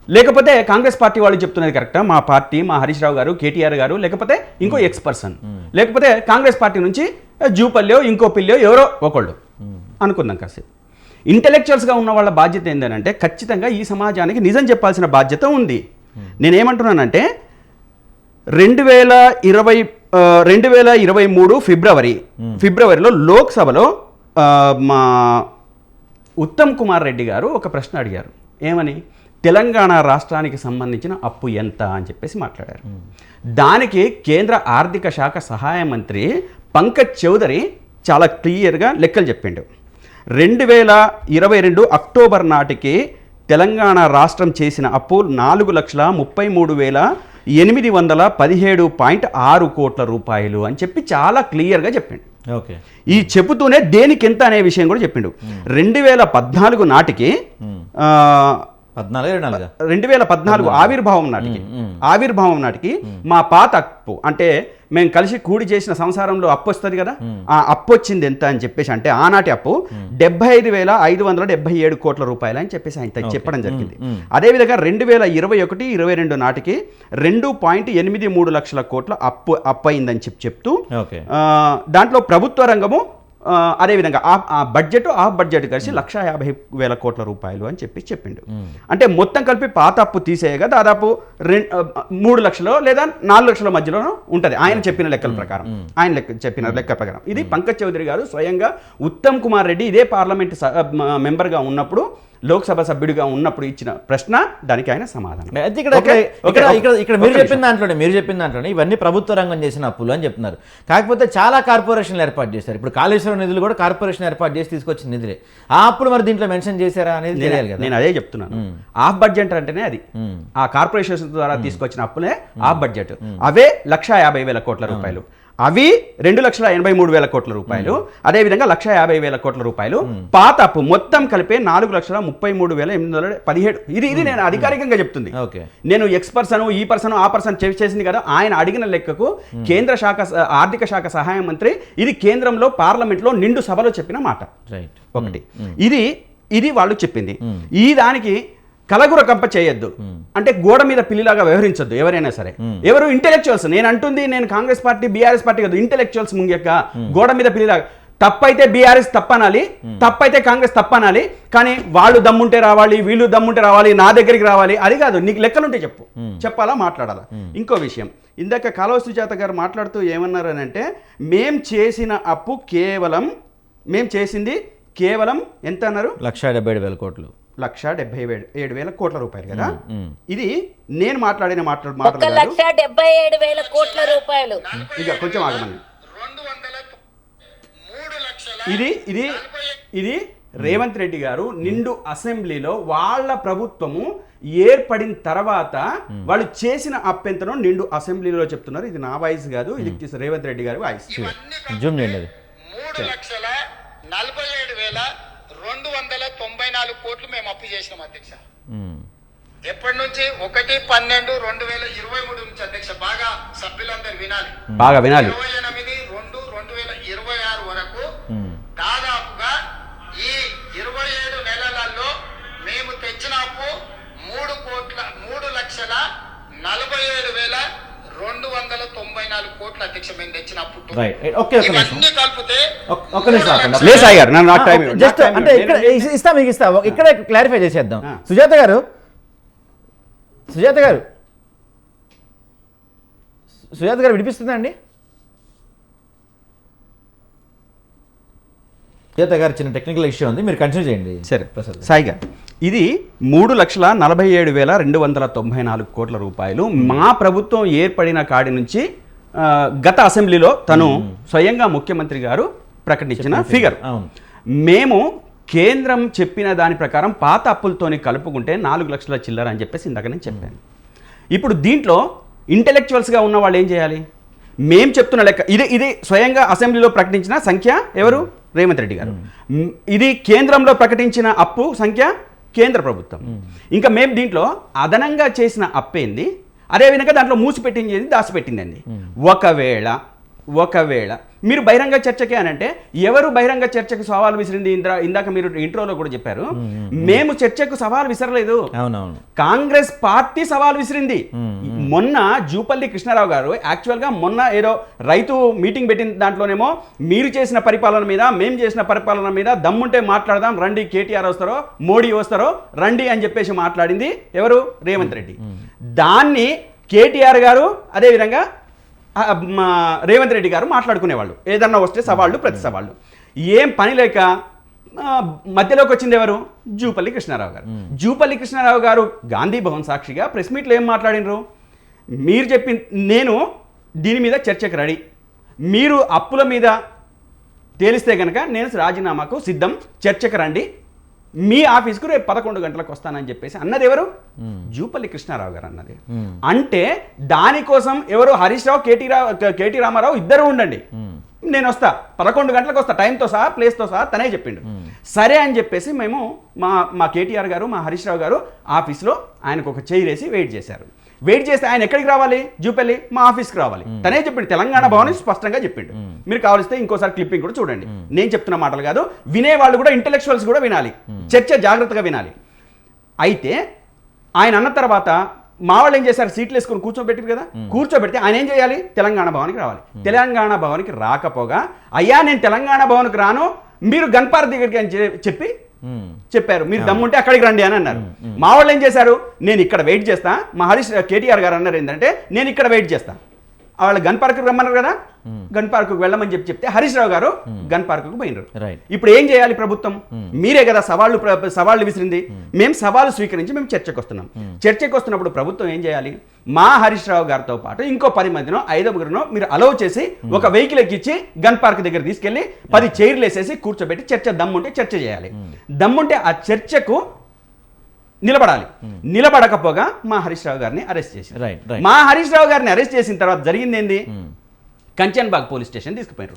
లేకపోతే కాంగ్రెస్ పార్టీ వాళ్ళు చెప్తున్నది కరెక్టా, మా పార్టీ మా హరీష్ రావు గారు కేటీఆర్ గారు లేకపోతే ఇంకో ఎక్స్పర్సన్ లేకపోతే కాంగ్రెస్ పార్టీ నుంచి జూపల్లియో ఇంకో పిల్లో ఎవరో ఒకళ్ళు అనుకుందాం కాసేపు. ఇంటెలెక్చువల్స్గా ఉన్న వాళ్ళ బాధ్యత ఏంటంటే ఖచ్చితంగా ఈ సమాజానికి నిజం చెప్పాల్సిన బాధ్యత ఉంది. నేనేమంటున్నానంటే 2023 ఫిబ్రవరిలో లోక్సభలో మా ఉత్తమ్ కుమార్ రెడ్డి గారు ఒక ప్రశ్న అడిగారు. ఏమని? తెలంగాణ రాష్ట్రానికి సంబంధించిన అప్పు ఎంత అని చెప్పేసి మాట్లాడారు. దానికి కేంద్ర ఆర్థిక శాఖ సహాయ మంత్రి పంకజ్ చౌదరి చాలా క్లియర్గా లెక్కలు చెప్పిండు. 2022 అక్టోబర్ నాటికి తెలంగాణ రాష్ట్రం చేసిన అప్పు 4,33,817.6 కోట్ల రూపాయలు అని చెప్పి చాలా క్లియర్గా చెప్పిండు. ఓకే, ఈ చెబుతూనే దేనికి ఎంత అనే విషయం కూడా చెప్పిండు. 2014 నాటికి 2014 ఆవిర్భావం నాటికి మా పాత అప్పు అంటే మేము కలిసి కూడి చేసిన సంసారంలో అప్పు వస్తుంది కదా, ఆ అప్పు వచ్చింది ఎంత అని చెప్పేసి అంటే ఆనాటి అప్పు 75,577 కోట్ల రూపాయలు అని చెప్పేసి ఆయన చెప్పడం జరిగింది. అదేవిధంగా 2021-22 నాటికి 2.83 లక్షల కోట్ల అప్పు అయిందని చెప్తూ దాంట్లో ప్రభుత్వ రంగము అదేవిధంగా ఆఫ్ బడ్జెట్ కలిసి 1,50,000 కోట్ల రూపాయలు అని చెప్పిండు. అంటే మొత్తం కలిపి పాత అప్పు తీసేయగా దాదాపు 3 లక్షలు లేదా 4 లక్షల మధ్యలో ఉంటుంది ఆయన చెప్పిన లెక్కల ప్రకారం. చెప్పిన లెక్క ప్రకారం ఇది పంకజ్ చౌదరి గారు స్వయంగా ఉత్తమ్ కుమార్ రెడ్డి ఇదే పార్లమెంట్ మెంబర్గా ఉన్నప్పుడు లోక్సభ సభ్యుడిగా ఉన్నప్పుడు ఇచ్చిన ప్రశ్న, దానికి ఆయన సమాధానం. ఇక్కడ మీరు చెప్పిన దాంట్లోనే ఇవన్నీ ప్రభుత్వ రంగం చేసిన అప్పులు అని చెప్తున్నారు. కాకపోతే చాలా కార్పొరేషన్లు ఏర్పాటు చేశారు. ఇప్పుడు కాళేశ్వరం నిధులు కూడా కార్పొరేషన్ ఏర్పాటు చేసి తీసుకొచ్చిన నిధులే. ఆ అప్పులు మరి దీంట్లో మెన్షన్ చేశారా అనేది తెలియాలి కదా. నేను అదే చెప్తున్నాను, ఆఫ్ బడ్జెట్ అంటేనే అది ఆ కార్పొరేషన్ ద్వారా తీసుకొచ్చిన అప్పులే ఆఫ్ బడ్జెట్. అవే 1,50,000 కోట్ల రూపాయలు, అవి 2,83,000 కోట్ల రూపాయలు, అదేవిధంగా 1,50,000 కోట్ల రూపాయలు పాత అప్పు మొత్తం కలిపే 4,33,817. ఇది నేను అధికారికంగా చెప్తుంది. నేను ఎక్స్పర్సన్ ఈ పర్సన్ ఆ పర్సన్ చేసింది కదా, ఆయన అడిగిన లెక్కకు కేంద్ర ఆర్థిక శాఖ సహాయ మంత్రి ఇది కేంద్రంలో పార్లమెంట్లో నిండు సభలో చెప్పిన మాట. ఒకటి ఇది వాళ్ళు చెప్పింది. ఈ దానికి కలగుర కంప చేయొద్దు అంటే గోడ మీద పిల్లిలాగా వ్యవహరించొద్దు ఎవరైనా సరే. ఎవరు? ఇంటెలెక్చువల్స్. నేను కాంగ్రెస్ పార్టీ బీఆర్ఎస్ పార్టీ కాదు, ఇంటెలెక్చువల్స్ ముంగెక్క గోడ మీద పిల్లిలాగా. తప్పైతే బీఆర్ఎస్ తప్పనాలి, తప్పైతే కాంగ్రెస్ తప్పనాలి, కానీ వాళ్ళు దమ్ముంటే రావాలి, వీళ్ళు దమ్ముంటే రావాలి, నా దగ్గరికి రావాలి, అది కాదు. నీకు లెక్కలుంటే చెప్పాలా, మాట్లాడాలా. ఇంకో విషయం, ఇందాక కాలువ సుజాత గారు మాట్లాడుతూ ఏమన్నారు అని అంటే మేము చేసింది కేవలం ఎంత అన్నారు? 1,77,000 కోట్లు. 1,77,000 కోట్ల రూపాయలు కదా. ఇది నేను మాట్లాడిన మాటలు 1,77,000 కోట్ల రూపాయలు. ఇక కొంచెం ఆగమని. ఇది రేవంత్ రెడ్డి గారు నిండు అసెంబ్లీలో వాళ్ళ ప్రభుత్వము ఏర్పడిన తర్వాత వాళ్ళు చేసిన అప్పెంతను నిండు అసెంబ్లీలో చెప్తున్నారు. ఇది నా వాయిస్ కాదు, ఇది రేవంత్ రెడ్డి గారి వాయిస్. జూమ్ చేయండి. 3,47,294 కోట్లు మేము అప్పు చేసినాం అధ్యక్ష. ఎప్పటి నుంచి? 1/12/2023 నుంచి అధ్యక్ష. బాగా సభ్యులందరూ వినాలి. 28/2/2026 వరకు దాదాపుగా ఈ 27 నెలలలో మేము తెచ్చిన అప్పు 3,47,294 కోట్ల అధ్యక్ష. మేము తెచ్చిన అప్పు ఇవన్నీ కలిపితే ఇక్కడ క్లారిఫై చేసేద్దాం. సుజాత గారు వినిపిస్తుందా అండి? సుజాత గారు చిన్న టెక్నికల్ ఇష్యూ ఉంది, మీరు కంటిన్యూ చేయండి. సరే సాయి గారు, ఇది 3,47,294 కోట్ల రూపాయలు మా ప్రభుత్వం ఏర్పడిన కాడి నుంచి గత అసెంబ్లీలో తను స్వయంగా ముఖ్యమంత్రి గారు ప్రకటించిన ఫిగర్. అవును. మేము కేంద్రం చెప్పిన దాని ప్రకారం పాత అప్పులతోని కలుపుకుంటే 4 లక్షల చిల్లర అని చెప్పేసి ఇందాక నేను చెప్పాను. ఇప్పుడు దీంట్లో ఇంటెలెక్చువల్స్గా ఉన్న వాళ్ళు ఏం చేయాలి? మేము చెప్తున్న లెక్క ఇది స్వయంగా అసెంబ్లీలో ప్రకటించిన సంఖ్య ఎవరు? రేవంత్ రెడ్డి గారు. ఇది కేంద్రంలో ప్రకటించిన అప్పు సంఖ్య కేంద్ర ప్రభుత్వం. ఇంకా మేము దీంట్లో అదనంగా చేసిన అప్పేంది, అదేవిధంగా దాంట్లో మూసిపెట్టింది దాచిపెట్టిందండి. ఒకవేళ మీరు బహిరంగ చర్చకే అని అంటే ఎవరు బహిరంగ చర్చకు సవాలు విసిరింది? ఇందాక మీరు ఇంట్రోలో కూడా చెప్పారు, మేము చర్చకు సవాలు విసరలేదు, అవునవును, కాంగ్రెస్ పార్టీ సవాల్ విసిరింది. మొన్న జూపల్లి కృష్ణారావు గారు యాక్చువల్గా మొన్న ఏదో రైతు మీటింగ్ పెట్టిన దాంట్లోనేమో మీరు చేసిన పరిపాలన మీద మేము చేసిన పరిపాలన మీద దమ్ముంటే మాట్లాడదాం రండి, కేటీఆర్ వస్తారో మోడీ వస్తారో రండి అని చెప్పేసి మాట్లాడింది ఎవరు? రేవంత్ రెడ్డి. దాన్ని కేటీఆర్ గారు అదేవిధంగా రేవంత్ రెడ్డి గారు మాట్లాడుకునేవాళ్ళు, ఏదన్నా వస్తే సవాళ్ళు ప్రతి సవాళ్ళు. ఏం పని లేక మధ్యలోకి వచ్చింది ఎవరు? జూపల్లి కృష్ణారావు గారు. జూపల్లి కృష్ణారావు గారు గాంధీ భవన్ సాక్షిగా ప్రెస్ మీట్లో ఏం మాట్లాడినరు? మీరు నేను దీని మీద చర్చకు రెడీ, మీరు అప్పుల మీద తేలిస్తే కనుక నేను రాజీనామాకు సిద్ధం, చర్చకు రండి, మీ ఆఫీస్కు రేపు 11 గంటలకు వస్తానని చెప్పేసి అన్నది ఎవరు? జూపల్లి కృష్ణారావు గారు అన్నది. అంటే దానికోసం ఎవరు? హరీష్ రావు, కేటీ రామారావు ఇద్దరు ఉండండి, నేను వస్తా 11 గంటలకు వస్తా, టైంతో సహా ప్లేస్తో సహా తనే చెప్పిండు. సరే అని చెప్పేసి మేము మా కేటీఆర్ గారు మా హరీష్ రావు గారు ఆఫీస్లో ఆయనకు ఒక చైర్ వేసి వెయిట్ చేశారు. వెయిట్ చేస్తే ఆయన ఎక్కడికి రావాలి? జూపల్లి మా ఆఫీస్కి రావాలి. తనే చెప్పిండు, తెలంగాణ భవన్ స్పష్టంగా చెప్పిండు. మీరు కావలిస్తే ఇంకోసారి క్లిప్పింగ్ కూడా చూడండి, నేను చెప్తున్న మాటలు కాదు, వినేవాళ్ళు కూడా ఇంటెలెక్చువల్స్ కూడా వినాలి, చర్చ జాగ్రత్తగా వినాలి. అయితే ఆయన అన్న తర్వాత మా వాళ్ళు ఏం చేశారు? సీట్లు వేసుకొని కూర్చోబెట్టారు కదా, కూర్చోబెడితే ఆయన ఏం చేయాలి? తెలంగాణ భవన్కి రావాలి. తెలంగాణ భవన్కి రాకపోగా అయ్యా నేను తెలంగాణ భవన్కి రాను, మీరు గన్పార్ దగ్గరికి అని చెప్పారు, మీరు దమ్ముంటే అక్కడికి రండి అని అన్నారు. మా వాళ్ళు ఏం చేశారు? నేను ఇక్కడ వెయిట్ చేస్తా, మా కేటీఆర్ గారు అన్నారు ఏంటంటే నేను ఇక్కడ వెయిట్ చేస్తా, వాళ్ళు గన్ పార్క్ రమ్మన్నారు కదా, గన్ పార్క్ వెళ్ళమని చెప్తే హరీష్ రావు గారు గన్ పార్క్ పోయినారు. ఇప్పుడు ఏం చేయాలి ప్రభుత్వం? మీరే కదా సవాళ్ళు విసిరింది, మేము సవాలు స్వీకరించి మేము చర్చకు వస్తున్నాం. చర్చకు వస్తున్నప్పుడు ప్రభుత్వం ఏం చేయాలి? మా హరీష్ రావు గారితో పాటు ఇంకో 10 మందినో 5 మీరు అలౌ చేసి ఒక వెహికల్ ఎక్కించి గన్ పార్క్ దగ్గర తీసుకెళ్లి 10 చైర్లు వేసేసి కూర్చోబెట్టి చర్చ దమ్ముంటే చర్చ చేయాలి. దమ్ముంటే ఆ చర్చకు నిలబడాలి. నిలబడకపోగా మా హరీష్ రావు గారిని అరెస్ట్ చేశారు. మా హరీష్ రావు గారిని అరెస్ట్ చేసిన తర్వాత జరిగింది ఏంది? కంచన్బాగ్ పోలీస్ స్టేషన్ తీసుకుపోయారు.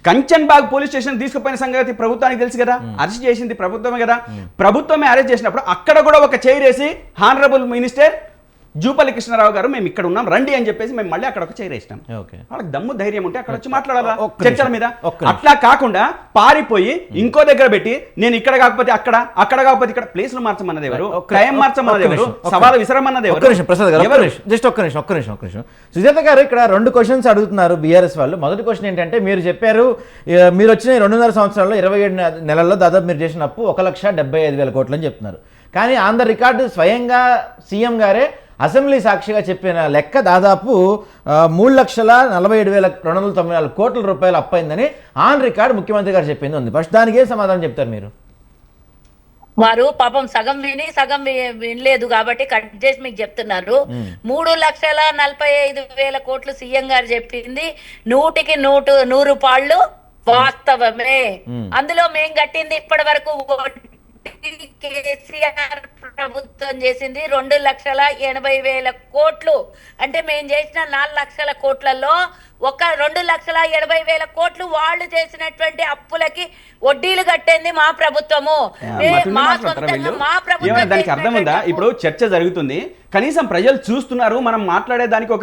కంచన్బాగ్ పోలీస్ స్టేషన్ తీసుకుపోయిన సంగతి ప్రభుత్వానికి తెలుసు కదా, అరెస్ట్ చేసింది ప్రభుత్వమే కదా. ప్రభుత్వమే అరెస్ట్ చేసినప్పుడు అక్కడ కూడా ఒక చైర్ వేసి హానరబుల్ మినిస్టర్ జూపల్లి కృష్ణారావు గారు మేము ఇక్కడ ఉన్నాం రండి అని చెప్పేసి మేము మళ్ళీ అక్కడ ఒక చైర్ వేసినాం. వాళ్ళకి దమ్ము ధైర్యం ఉంటే అక్కడ వచ్చి మాట్లాడాలా చర్చల మీద. అట్లా కాకుండా పారిపోయి ఇంకో దగ్గర పెట్టి నేను ఇక్కడ కాకపోతే అక్కడ, అక్కడ కాకపోతే ఇక్కడ ప్లేస్లు మార్చమన్నది ఎవరు? టైం మార్చమన్నది ఎవరు? సవాలు విసరమన్నది ఎవరు? ప్రసాద్ గారు జస్ట్ ఒక్క నిమిషం. సుజాత గారు ఇక్కడ 2 క్వశ్చన్స్ అడుగుతున్నారు బీఆర్ఎస్ వాళ్ళు. మొదటి క్వశ్చన్ ఏంటంటే, మీరు చెప్పారు మీరు వచ్చిన 2.5 సంవత్సరాల్లో 27 నెలల్లో దాదాపు మీరు చేసిన అప్పు 1,75,000 కోట్లు అని చెప్తున్నారు. కానీ ఆన్ ద రికార్డు స్వయంగా సీఎం గారే అసెంబ్లీ సాక్షిగా చెప్పిన లెక్క దాదాపు 3,47,294 కోట్ల రూపాయలు అప్పైందని ఆన్ రికార్డ్ ముఖ్యమంత్రి గారు చెప్పింది ఉంది. ఫస్ట్ దానికి ఏం సమాధానం చెప్తారు మీరు? వారు పాపం సగం విని సగం వినలేదు కాబట్టి కట్ చేసి మీకు చెప్తున్నారు. 3,45,000 కోట్లు సీఎం గారు చెప్పింది 100కి 100 పాళ్ళు వాస్తవమే. అందులో మేం కట్టింది ఇప్పటి వరకు కేసీఆర్ ప్రభుత్వం చేసింది 2,80,000 కోట్లు. అంటే మేము చేసిన 4 లక్షల కోట్లలో ఒక 2,80,000 కోట్లు వాళ్ళు చేసినటువంటి అప్పులకి వడ్డీలు కట్టేది మా ప్రభుత్వము. దానికి అర్థం ఉందా? ఇప్పుడు చర్చ జరుగుతుంది, కనీసం ప్రజలు చూస్తున్నారు, మనం మాట్లాడే దానికి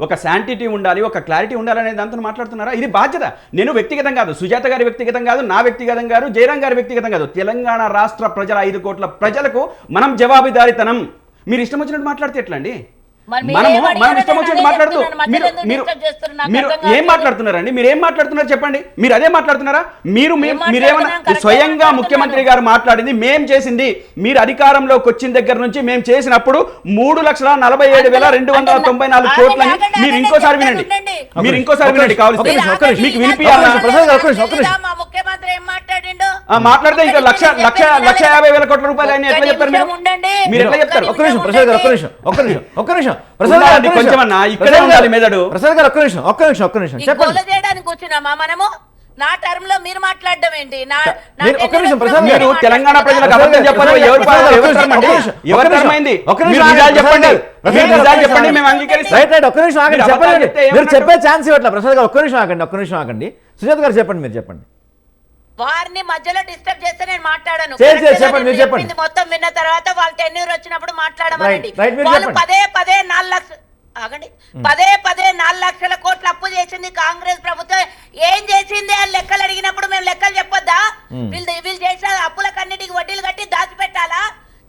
ఒక శాంటిటీ ఉండాలి, ఒక క్లారిటీ ఉండాలనే దాంతో మాట్లాడుతున్నారా? ఇది బాధ్యత. నేను వ్యక్తిగతం కాదు, సుజాత గారి వ్యక్తిగతం కాదు, నా వ్యక్తిగతం కాదు, జయరాం గారి వ్యక్తిగతం కాదు, తెలంగాణ రాష్ట్ర ప్రజల 5 కోట్ల ప్రజలకు మనం జవాబుదారీతనం. మీరు ఇష్టం వచ్చినట్టు మాట్లాడితే ఎట్లా అండి? మరి మీరు మనము ఏం మనం అడిగారో ఇష్టం వచ్చినట్టు నేను మాట్లాడుతూ చెప్తున్నాను. మధ్యలో ఎందుకు disturb చేస్తున్నారు? నాకు మీరు అర్థం ఏం కావట్లేదు. మాట్లాడుతున్నారండి? మీరు ఏం మాట్లాడుతున్నారు చెప్పండి. మీరు అదే మాట్లాడుతున్నారా? మీరేమన్నా మాట్లాడుతున్నాను? కరెక్ట్గా స్వయంగా మాట్లాడుతున్నాను. ముఖ్యమంత్రి గారు మాట్లాడింది మేం చేసింది. మీరు అధికారంలోకి వచ్చిన దగ్గర నుంచి మేము చేసినప్పుడు 3,47,294 కోట్లని మీరు ఇంకోసారి వినండి. మీరు ఇంకోసారి వినండి కావాల్సి మీకు వినిపించాలా? మా ముఖ్యమంత్రి ఏం మాట్లాడిండు? మాట్లాడితే ఇంకా 1,50,000 కోట్ల రూపాయలు అని ఎట్లా చెప్తారు మీరు? మీరు ఎట్లా చెప్తారు? ఒక్క నిమిషం ప్రసాద్ గారు, ఒక్క నిమిషం ప్రసాద్ ఉండాలి గారు, కొంచెమన్నా, ఇక్కడే ఉండాలి మెదడు. ప్రసాద్ గారు ఒక్క నిమిషం ఈ చెప్పండి. గోల చేయడానికి కూర్చున్నామా మనము? నా టర్మ్ లో మీరు మాట్లాడడం ఏంటి? మీరు ఒక్క నిమిషం ప్రసాద్ మీరు గారు, తెలంగాణ ప్రజలకు అబద్ధం చెప్పారు. ఎవరు టర్మైంది? మీరు నిజాలు చెప్పండి. మీరు నిజాలు చెప్పండి, మేము అంగీకరిస్తాం. రైట్ ఒక్క నిమిషం ఆగండి, మీరు చెప్పండి. అబద్ధాలు చెప్తే మీరు ఏమన్నారు? చెప్పే ఛాన్స్ ఇవ్వట్లా ప్రసాద్ గారు, ఒక్క నిమిషం ఆగండి. సుజాత గారు చెప్పండి, మీరు చెప్పండి. వారిని మధ్యలో డిస్టర్బ్ చేస్తే నేను మాట్లాడాను. చెప్పండి, మీరు చెప్పండి. మొత్తం విన్న తర్వాత వాళ్ళు టెన్యూర్ వచ్చినప్పుడు మాట్లాడమనండి. రైట్, మీరు వాళ్ళు చెప్పండి. పదే 4 లక్షలు ఆగండి. పదే 4 లక్షల కోట్ల అప్పు చేసింది కాంగ్రెస్ ప్రభుత్వం. ఏం చేసింది అని లెక్కలు అడిగినప్పుడు మేము లెక్కలు చెప్పొద్దా? వీళ్ళు చేసిన అప్పులకన్నిటికి వడ్డీలు కట్టి దాచిపెట్టాలా?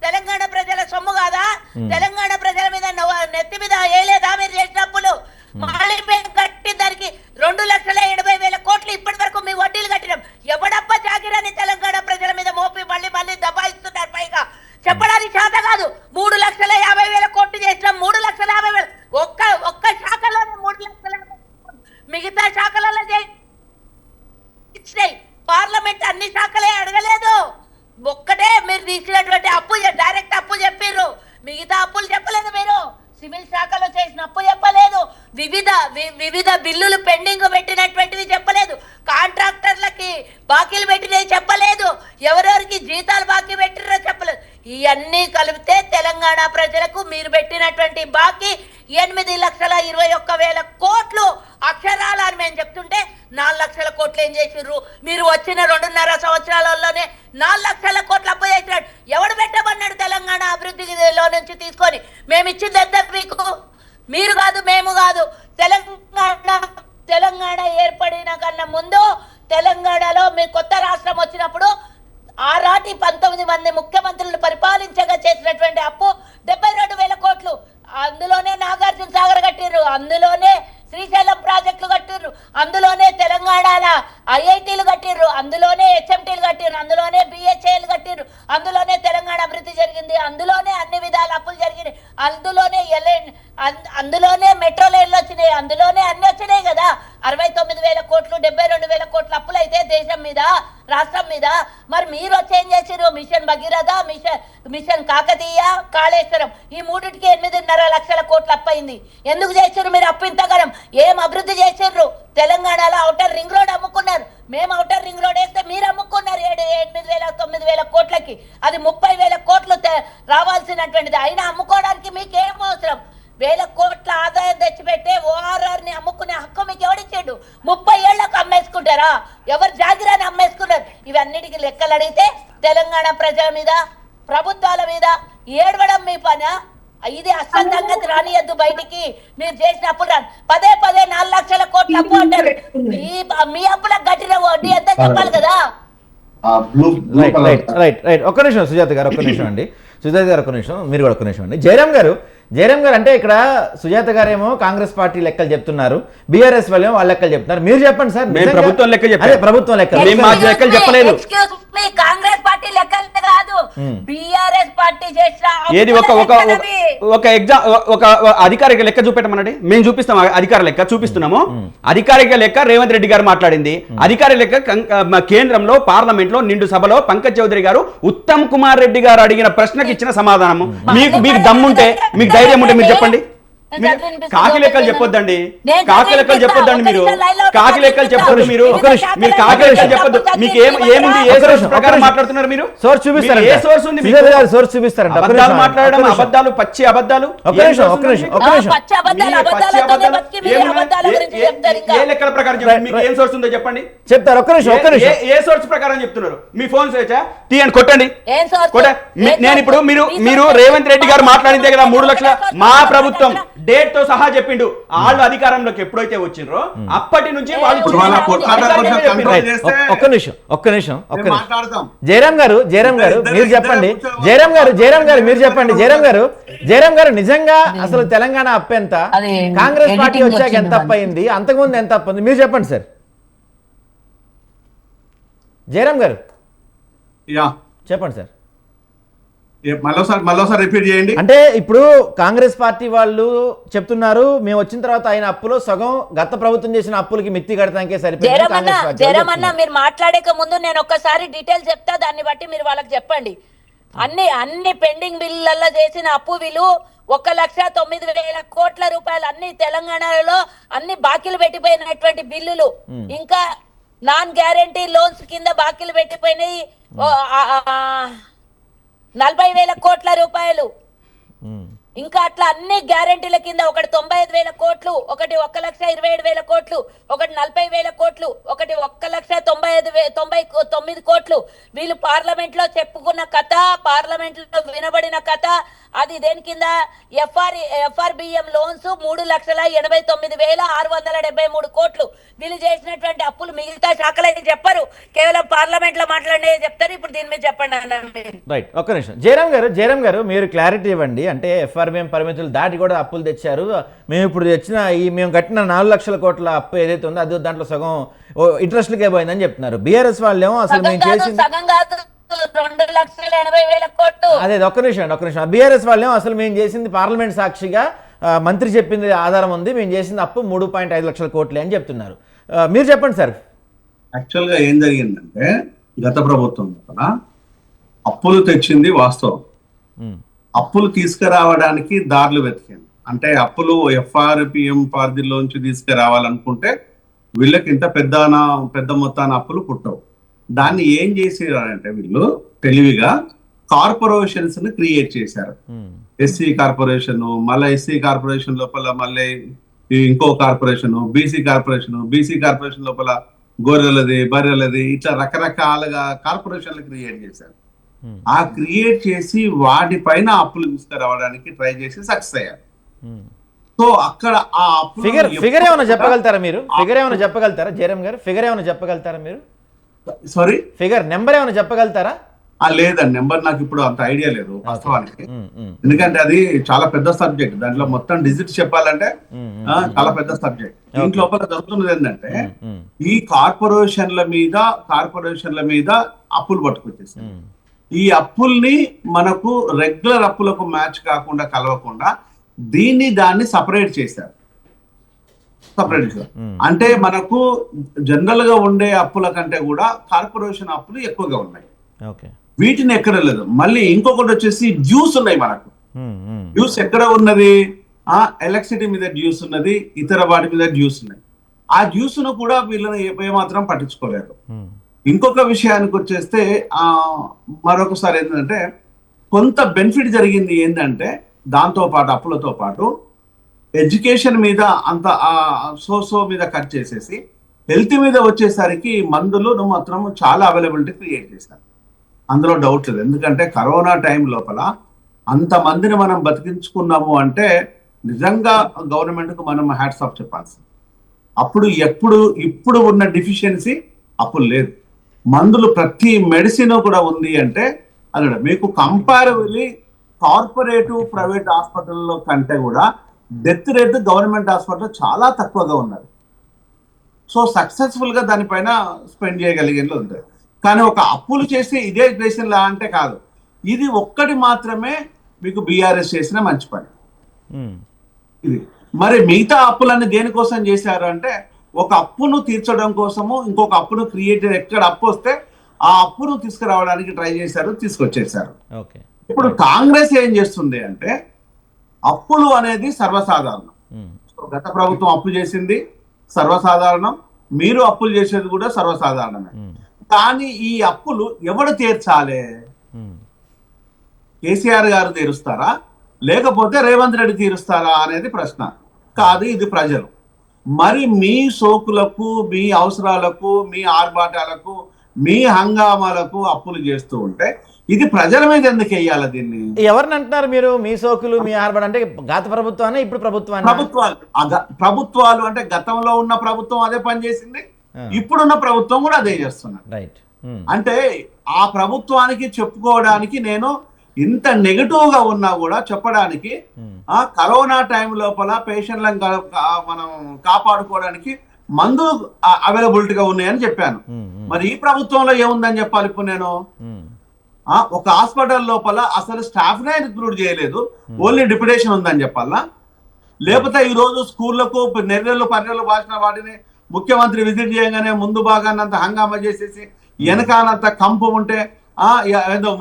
తెలంగాణ ప్రజల సొమ్ము కాదా? తెలంగాణ ప్రజల మీద నెత్తి మీద ఏలేదా మీరు చేసిన అప్పులు? మళ్ళీ మేము కట్టి దానికి 2,70,000 కోట్లు ఇప్పటి వరకు మీ వడ్డీలు కట్టినాం. ఎవడప్ప జాగిరని తెలంగాణ ప్రజల మీద మోపి మళ్ళీ దబాయిస్తున్నారు. పైగా చెప్పడానికి చేత కాదు. 3,50,000 కోట్లు చేసినాం. 3,50,000 ఒక్క శాఖలోనే 3,50,000 మిగతా శాఖలలో ఇచ్చినాయి. పార్లమెంట్ అన్ని శాఖలే అడగలేదు. ఒక్కటే మీరు తీసినటువంటి అప్పు, డైరెక్ట్ అప్పు చెప్పారు. మిగతా అప్పులు చెప్పలేదు. మీరు సివిల్ శాఖలో చేసిన అప్పు చెప్పలేదు. వివిధ బిల్లులు పెండింగ్ పెట్టినటువంటివి చెప్పలేదు. కాంట్రాక్టర్లకి బాకీలు పెట్టినవి చెప్పలేదు. ఎవరెవరికి జీతాలు బాకీ పెట్టిరో చెప్పలేదు. ఇవన్నీ కలిపితే తెలంగాణ ప్రజలకు మీరు పెట్టినటువంటి బాకీ 8,21,000 కోట్లు అక్షరాలు అని మేము చెప్తుంటే 4 లక్షల కోట్లు ఏం చేసిర్రు? మీరు వచ్చిన 2.5 సంవత్సరాలలోనే 4 లక్షల కోట్లు అప్పు చేసినాడు. ఎవడు పెట్టమన్నాడు? తెలంగాణ అభివృద్ధిలో నుంచి తీసుకొని మేము ఇచ్చింది ఎంత మీకు? మీరు కాదు, మేము కాదు. తెలంగాణ ఏర్పడిన కన్నా ముందు తెలంగాణలో మీ కొత్త రాష్ట్రం వచ్చినప్పుడు ఆరాటి 19 మంది ముఖ్యమంత్రులు పరిపాలించగా చేసినటువంటి అప్పు 72,000 కోట్లు. అందులోనే నాగార్జున సాగర్ కట్టిర్రు, అందులోనే శ్రీశైలం ప్రాజెక్టులు కట్టిర్రు, అందులోనే తెలంగాణలో ఐఐటీలు కట్టిర్రు, అందులోనే హెచ్ఎంటీలు కట్టిర్రు, అందులోనే బిహెచ్ఏలు కట్టిర్రు, అందులోనే తెలంగాణ అభివృద్ధి జరిగింది, అందులోనే అన్ని విధాల అప్పులు జరిగినాయి, అందులోనే మెట్రో లైన్లు వచ్చినాయి, అందులోనే అన్ని వచ్చినాయి కదా. 69,000 కోట్లు 72,000 కోట్ల అప్పులు అయితే దేశం మీద, రాష్ట్రం మీద. మరి మీరు వచ్చి ఏం చేసిర్రు? మిషన్ భగీరథ, మిషన్ కాకతీయ, కాళేశ్వరం, ఈ మూడింటికి 8.5 లక్షల కోట్ల అప్పు అయింది. ఎందుకు చేసిర్రు మీరు అప్పు ఇంతగానం? ఏం అభివృద్ధి చేసిర్రు? తెలంగాణలో ఔటర్ రింగ్ రోడ్ అమ్ముకున్నారు. మేము ఔటర్ రింగ్ రోడ్ వేస్తే మీరు అమ్ముకున్నారు 8,000-9,000 కోట్లకి. అది 30,000 కోట్లు రావాల్సినటువంటిది. అయినా అమ్ముకోవడానికి మీకేం అవసరం? 1,000 కోట్ల ఆదాయం తెచ్చిపెట్టే ORR ని అమ్ముకునే హక్కు మీకు ఎవడిచ్చాడు? 30 ఏళ్లకు అమ్మేసుకుంటారా? ఎవరు జాగిరాని అమ్మేసుకున్నారు? ఇవన్నిటికీ లెక్కలు అడిగితే తెలంగాణ ప్రజల మీద, ప్రభుత్వాల మీద ఏడవడం మీ పని. ఇది అసలు సంగతి రానియద్దు బయటికి. మీరు చేసిన అప్పులు రాను. పదే 4 లక్షల కోట్ల అప్పు అంటారు. మీ అప్పులకు కట్టిన వడ్డీ ఎంత చెప్పాలి కదా. రైట్ ఒక్క నిమిషం సుజాత గారు, ఒక్క నిమిషం అండి. సుజాత గారు ఒక్క నిమిషం, మీరు కూడా ఒక్క నిమిషం అండి. జయరామ్ గారు అంటే ఇక్కడ సుజాత గారేమో కాంగ్రెస్ పార్టీ లెక్కలు చెప్తున్నారు, బీఆర్ఎస్ వాళ్ళేమో వాళ్ళ లెక్కలు చెప్తున్నారు. మీరు చెప్పండి సార్. ప్రభుత్వం లెక్క చెప్పారు. ప్రభుత్వం లెక్కలు చెప్పలేదు. కాంగ్రెస్ పార్టీ లెక్కలు కాదు, బీఆర్ఎస్ పార్టీ చేసిన ఏది ఒక ఎగ్జామ్ ఒక అధికారిక లెక్క చూపెట్టమనండి. మేము చూపిస్తాం, అధికార లెక్క చూపిస్తున్నాము. అధికారిక లెక్క రేవంత్ రెడ్డి గారు మాట్లాడింది. అధికారిక లెక్క కేంద్రంలో పార్లమెంట్ లో నిండు సభలో పంకజ్ చౌదరి గారు ఉత్తమ్ కుమార్ రెడ్డి గారు అడిగిన ప్రశ్నకి ఇచ్చిన సమాధానము. మీకు దమ్ముంటే, మీకు ధైర్యం ఉంటే మీరు చెప్పండి. కాకి లెక్కలు చెప్పొద్దండి, కాకి లెక్కలు చెప్పొద్దండి. మీరు కాకి లెక్కలు చెప్పొద్దు. మీరు కాకి లెక్కలు చెప్పొద్దు. మీకు ఏముంది? ఏ సోర్స్ ప్రకారం మాట్లాడుతున్నారు మీరు? సోర్స్ చూపిస్తారు. ఏ సోర్స్ ఉంది? సోర్స్ చూపిస్తారంట. అబద్ధాలు మాట్లాడడం, అబద్ధాలు, పచ్చి అబద్ధాలు. ఏ లెక్కల ప్రకారం మీకు ఏం సోర్స్ ఉందో చెప్పండి. చెప్తారు. ఒక్క నిమిషం. ఏ సోర్స్ ప్రకారం చెప్తున్నారు? మీ ఫోన్ తీయండి, కొట్టండి. నేను ఇప్పుడు మీరు రేవంత్ రెడ్డి గారు మాట్లాడిందే కదా 3 లక్షల. మా ప్రభుత్వం డేట్ తో సహా చెప్పిండు. వాళ్ళు అధికారంలోకి ఎప్పుడైతే వచ్చిండ్రో అప్పటి నుంచి వాళ్ళు ఇప్పుడు వాళ్ళ కొట్లాట కొంచెం కంట్రోల్ చేస్తే ఒక్క నిమిషం మేము మాట్లాడతాం. జయరాం గారు మీరు చెప్పండి. జయరాం గారు మీరు చెప్పండి. జయరాం గారు నిజంగా అసలు తెలంగాణ అప్పు ఎంత, అది కాంగ్రెస్ పార్టీ editing వచ్చాక ఎంత వచ్చింది అప్పు అయింది, అంతకుముందు ఎంత అప్పు ఉంది, మీరు చెప్పండి సార్. జయరాం గారు యా చెప్పండి సార్. మళ్ళొకసారి రిపీట్ చేయండి. అంటే ఇప్పుడు కాంగ్రెస్ పార్టీ వాళ్ళు చెప్తున్నారు మేము వచ్చిన తర్వాత ఆయన అప్పులో సగం గత ప్రభుత్వం చేసిన అప్పులకి మిత్తి కడతానికే సరిపోయింది కాంగ్రెస్ పార్టీ వాళ్ళు జయరామన్న చెప్తున్నారు. మీరు మాట్లాడక ముందు నేను ఒక్కసారి డీటెయిల్ చెప్తా, దాన్ని బట్టి మీరు వాళ్ళకి చెప్పండి. అన్ని పెండింగ్ బిల్లులలో చేసిన అప్పు విలువ 1,09,000 కోట్ల రూపాయలు. అన్ని తెలంగాణలో అన్ని బాకీలు పెట్టిపోయినటువంటి బిల్లులు, ఇంకా నాన్ గ్యారంటీ లోన్స్ కింద బాకీలు పెట్టిపోయినాయి 40,000 కోట్ల రూపాయలు. ఇంకా అట్లా అన్ని గ్యారంటీల కింద ఒకటి 95,000 కోట్లు, ఒకటి 1,27,000 కోట్లు, ఒకటి 40,000 కోట్లు, ఒకటి 1,99,000 కోట్లు. వీళ్ళు పార్లమెంట్ లో చెప్పుకున్న కథ, పార్లమెంట్ లో వినబడిన కథ. అది దేని కింద? ఎఫ్ఆర్బిఎం లోన్స్ 3,89,673 కోట్లు. వీళ్ళు చేసినటువంటి అప్పులు మిగతా శాఖలు అయితే చెప్పరు, కేవలం పార్లమెంట్ లో మాట్లాడే చెప్తారు. ఇప్పుడు దీని మీద చెప్పండి అన్న. రైట్, ఒక్క నిమిషం. జయరాం గారు మీరు క్లారిటీ ఇవ్వండి. అంటే ఎఫ్ఆర్బిఎం పరిమితులు దాటి కూడా అప్పులు తెచ్చారు. మేము ఇప్పుడు మేము కట్టిన 4 లక్షల కోట్ల అప్పు ఏదైతే ఉందో అది దాంట్లో సగం ఇంట్రెస్ట్లకే పోయిందని చెప్తున్నారు. బీఆర్ఎస్ వాళ్ళేమో అసలు మేము చేసింది సగం కాదు, 2,80,000 కోట్లు. అదే ఒక్క నిమిషం. బీఆర్ఎస్ వాళ్ళేమో అసలు మేము చేసింది పార్లమెంట్ సాక్షిగా మంత్రి చెప్పింది ఆధారం ఉంది, మేము చేసింది అప్పు 3.5 లక్షల కోట్లే అని చెప్తున్నారు. మీరు చెప్పండి సార్. యాక్చువల్గా ఏం జరిగిందంటే గత ప్రభుత్వం లోపల అప్పులు తెచ్చింది వాస్తవం, అప్పులు తీసుకురావడానికి దారులు వెతికింది. అంటే అప్పులు ఎఫ్ఆర్పిఎం పరిధిలోంచి తీసుకురావాలనుకుంటే వీళ్ళకి ఇంత పెద్ద మొత్తాన అప్పులు పుట్టవు. దాన్ని ఏం చేసారంటే వీళ్ళు తెలివిగా కార్పొరేషన్స్ ని క్రియేట్ చేశారు. ఎస్సీ కార్పొరేషన్, మళ్ళీ ఎస్సీ కార్పొరేషన్ లోపల మళ్ళీ ఇంకో కార్పొరేషన్, బీసీ కార్పొరేషన్ లోపల గొర్రెలది, బర్రెలది, ఇట్లా రకరకాలుగా కార్పొరేషన్లు క్రియేట్ చేశారు. ఆ క్రియేట్ చేసి వాటిపైన అప్పులు తీసుకురావడానికి ట్రై చేసి సక్సెస్ అయ్యారు. సో అక్కడ ఆ ఫిగర్ ఏమైనా చెప్పగలుగుతారా మీరు? జయరాం గారు ఫిగర్ ఏమైనా చెప్పగలుగుతారా మీరు? సారీ, నెంబర్ ఏమైనా చెప్పగలుగుతారా? లేదండి, నెంబర్ నాకు ఇప్పుడు అంత ఐడియా లేదు వాస్తవానికి. ఎందుకంటే అది చాలా పెద్ద సబ్జెక్ట్, దాంట్లో మొత్తం డిజిట్స్ చెప్పాలంటే చాలా పెద్ద సబ్జెక్ట్. దీంట్ లోపల జరుగుతున్నది ఏంటంటే ఈ కార్పొరేషన్ల మీద అప్పులు పట్టుకొచ్చేసారు. ఈ అప్పుల్ని మనకు రెగ్యులర్ అప్పులకు మ్యాచ్ కాకుండా కలవకుండా దాన్ని సపరేట్ చేశారు. అంటే మనకు జనరల్ గా ఉండే అప్పుల కంటే కూడా కార్పొరేషన్ అప్పులు ఎక్కువగా ఉన్నాయి. వీటిని ఎక్కడ లేదు. మళ్ళీ ఇంకొకటి వచ్చేసి డ్యూస్ ఉన్నాయి. మనకు డ్యూస్ ఎక్కడ ఉన్నది? ఎలక్ట్రిసిటీ మీద డ్యూస్ ఉన్నది, ఇతర వాటి మీద డ్యూస్ ఉన్నాయి. ఆ డ్యూస్ ను కూడా వీళ్ళని ఏమాత్రం పట్టించుకోలేరు. ఇంకొక విషయానికి వచ్చేస్తే మరొకసారి ఏంటంటే కొంత బెనిఫిట్ జరిగింది. ఏంటంటే దాంతో పాటు అప్పులతో పాటు ఎడ్యుకేషన్ మీద అంత సో మీద కట్ చేసేసి హెల్త్ మీద వచ్చేసరికి మందులు మాత్రం చాలా అవైలబిలిటీ క్రియేట్ చేశారు. అందులో డౌట్ లేదు. ఎందుకంటే కరోనా టైం లోపల అంతమందిని మనం బతికించుకున్నాము అంటే నిజంగా గవర్నమెంట్కు మనం హ్యాట్స్ ఆఫ్ చెప్పాల్సింది. ఇప్పుడు ఉన్న డిఫిషియన్సీ అప్పుడు లేదు. మందులు ప్రతి మెడిసిన్ కూడా ఉంది అంటే అక్కడ మీకు కంపారిటివ్లీ కార్పొరేటివ్ ప్రైవేట్ హాస్పిటల్లో కంటే కూడా డెత్ రేట్ గవర్నమెంట్ హాస్పిటల్ చాలా తక్కువగా ఉన్నది. సో సక్సెస్ఫుల్ గా దానిపైన స్పెండ్ చేయగలిగేది ఉంది. కానీ ఒక అప్పులు చేసి ఇదే దేశంలా అంటే కాదు. ఇది ఒక్కటి మాత్రమే మీకు బీఆర్ఎస్ చేసిన మంచి పని. ఇది మరి మిగతా అప్పులన్నీ దేనికోసం చేశారు అంటే ఒక అప్పును తీర్చడం కోసము, ఇంకొక అప్పును క్రియేట్ ఎక్కడ అప్పు వస్తే ఆ అప్పును తీసుకురావడానికి ట్రై చేశారు, తీసుకొచ్చేసారు. ఇప్పుడు కాంగ్రెస్ ఏం చేస్తుంది అంటే అప్పులు అనేది సర్వసాధారణం. గత ప్రభుత్వం అప్పు చేసింది సర్వసాధారణం, మీరు అప్పులు చేసేది కూడా సర్వసాధారణమే. కానీ ఈ అప్పులు ఎవడు తీర్చాలి? కేసీఆర్ గారు తీరుస్తారా లేకపోతే రేవంత్ రెడ్డి తీరుస్తారా అనేది ప్రశ్న కాదు, ఇది ప్రజలు. మరి మీ సోకులకు, మీ అవసరాలకు, మీ ఆర్భాటాలకు, మీ హంగామాలకు అప్పులు చేస్తూ ఉంటే ఇది ప్రజల మీద ఎందుకు వేయాలి దీన్ని? ఎవరిని అంటున్నారు మీరు? మీ సోకులు మీ ఆర్బడ్ అంటే గత ప్రభుత్వాన్ని ఇప్పుడు ప్రభుత్వాన్ని? ప్రభుత్వాలు అంటే గతంలో ఉన్న ప్రభుత్వం అదే పని చేసింది, ఇప్పుడున్న ప్రభుత్వం కూడా అదే చేస్తున్నారు. రైట్. అంటే ఆ ప్రభుత్వానికి చెప్పుకోవడానికి నేను ఇంత నెగటివ్ గా ఉన్నా కూడా చెప్పడానికి ఆ కరోనా టైం లోపల పేషెంట్లను మనం కాపాడుకోవడానికి మందులు అవైలబిలిటీగా ఉన్నాయని చెప్పాను. మరి ఈ ప్రభుత్వంలో ఏముందని చెప్పాలి ఇప్పుడు నేను? ఒక హాస్పిటల్ లోపల అసలు స్టాఫ్ నే రిక్రూట్ చేయలేదు, ఓన్లీ డిప్యుటేషన్ ఉందని చెప్పాలా? లేకపోతే ఈ రోజు స్కూళ్లకు నెర్రెళ్ళు పర్రెళ్ళు బాసిన వాటిని ముఖ్యమంత్రి విజిట్ చేయగానే ముందు భాగాన్నంత హంగామా చేసేసి వెనకాలంత కంపు ఉంటే ఏదో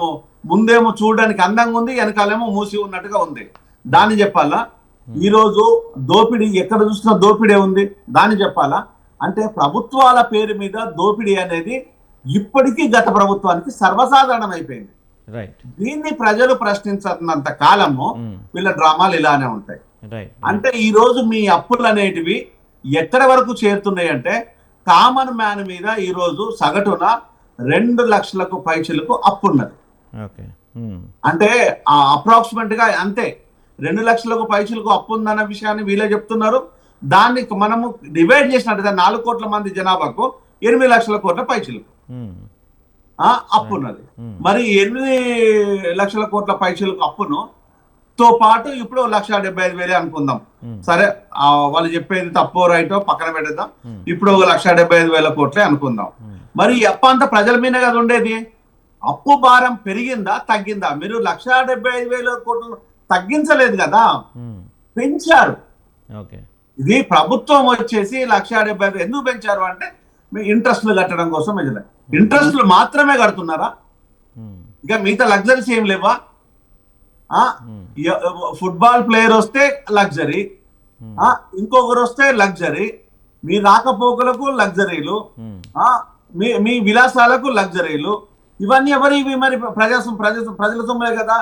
ముందేమో చూడడానికి అందంగా ఉంది, వెనకాలేమో మూసి ఉన్నట్టుగా ఉంది, దాన్ని చెప్పాలా? ఈ రోజు దోపిడీ ఎక్కడ చూసినా దోపిడీ ఉంది, దాన్ని చెప్పాలా? అంటే ప్రభుత్వాల పేరు మీద దోపిడీ అనేది ఇప్పటికీ గత ప్రభుత్వానికి సర్వసాధారణం అయిపోయింది. దీన్ని ప్రజలు ప్రశ్నించినంత కాలము వీళ్ళ డ్రామాలు ఇలానే ఉంటాయి. అంటే ఈ రోజు మీ అప్పులు అనేటివి ఎక్కడి వరకు చేరుతున్నాయి అంటే కామన్ మ్యాన్ మీద ఈ రోజు సగటున 2 లక్షలకు పైచిలకు అప్పు ఉన్నది. అంటే అప్రాక్సిమేట్ గా అంతే 2 లక్షలకు పైచిలకు అప్పు ఉందన్న విషయాన్ని వీళ్ళే చెప్తున్నారు. దాన్ని మనము డివైడ్ చేసినట్టు 4 కోట్ల మంది జనాభాకు 8 లక్షల కోట్ల పైచిలకు అప్పు ఉన్నది. మరి 8 లక్షల కోట్ల పైచిలకు అప్పును తో పాటు ఇప్పుడు 1,75,000 అనుకుందాం. సరే వాళ్ళు చెప్పేది తప్పో రైటో పక్కన పెట్టేద్దాం, ఇప్పుడు 1,75,000 కోట్లే అనుకుందాం. మరి ఈ అప్పు అంతా ప్రజల మీద కదా ఉండేది. అప్పు భారం పెరిగిందా తగ్గిందా? మీరు 1,75,000 కోట్లు తగ్గించలేదు కదా, పెంచారు. ఇది ప్రభుత్వం వచ్చేసి 1,70,000 ఎందుకు పెంచారు అంటే ఇంట్రెస్ట్లు కట్టడం కోసం. ఇంట్రెస్ట్లు మాత్రమే కడుతున్నారా? ఇక మిగతా లగ్జరీస్ ఏం లేవా? ఫుట్బాల్ ప్లేయర్ వస్తే లగ్జరీ, ఇంకొకరు వస్తే లగ్జరీ, మీ రాకపోకలకు లగ్జరీలు, మీ విలాసాలకు లగ్జరీలు, ఇవన్నీ ఎవరివి? మరి ప్రజల సొమ్మే కదా.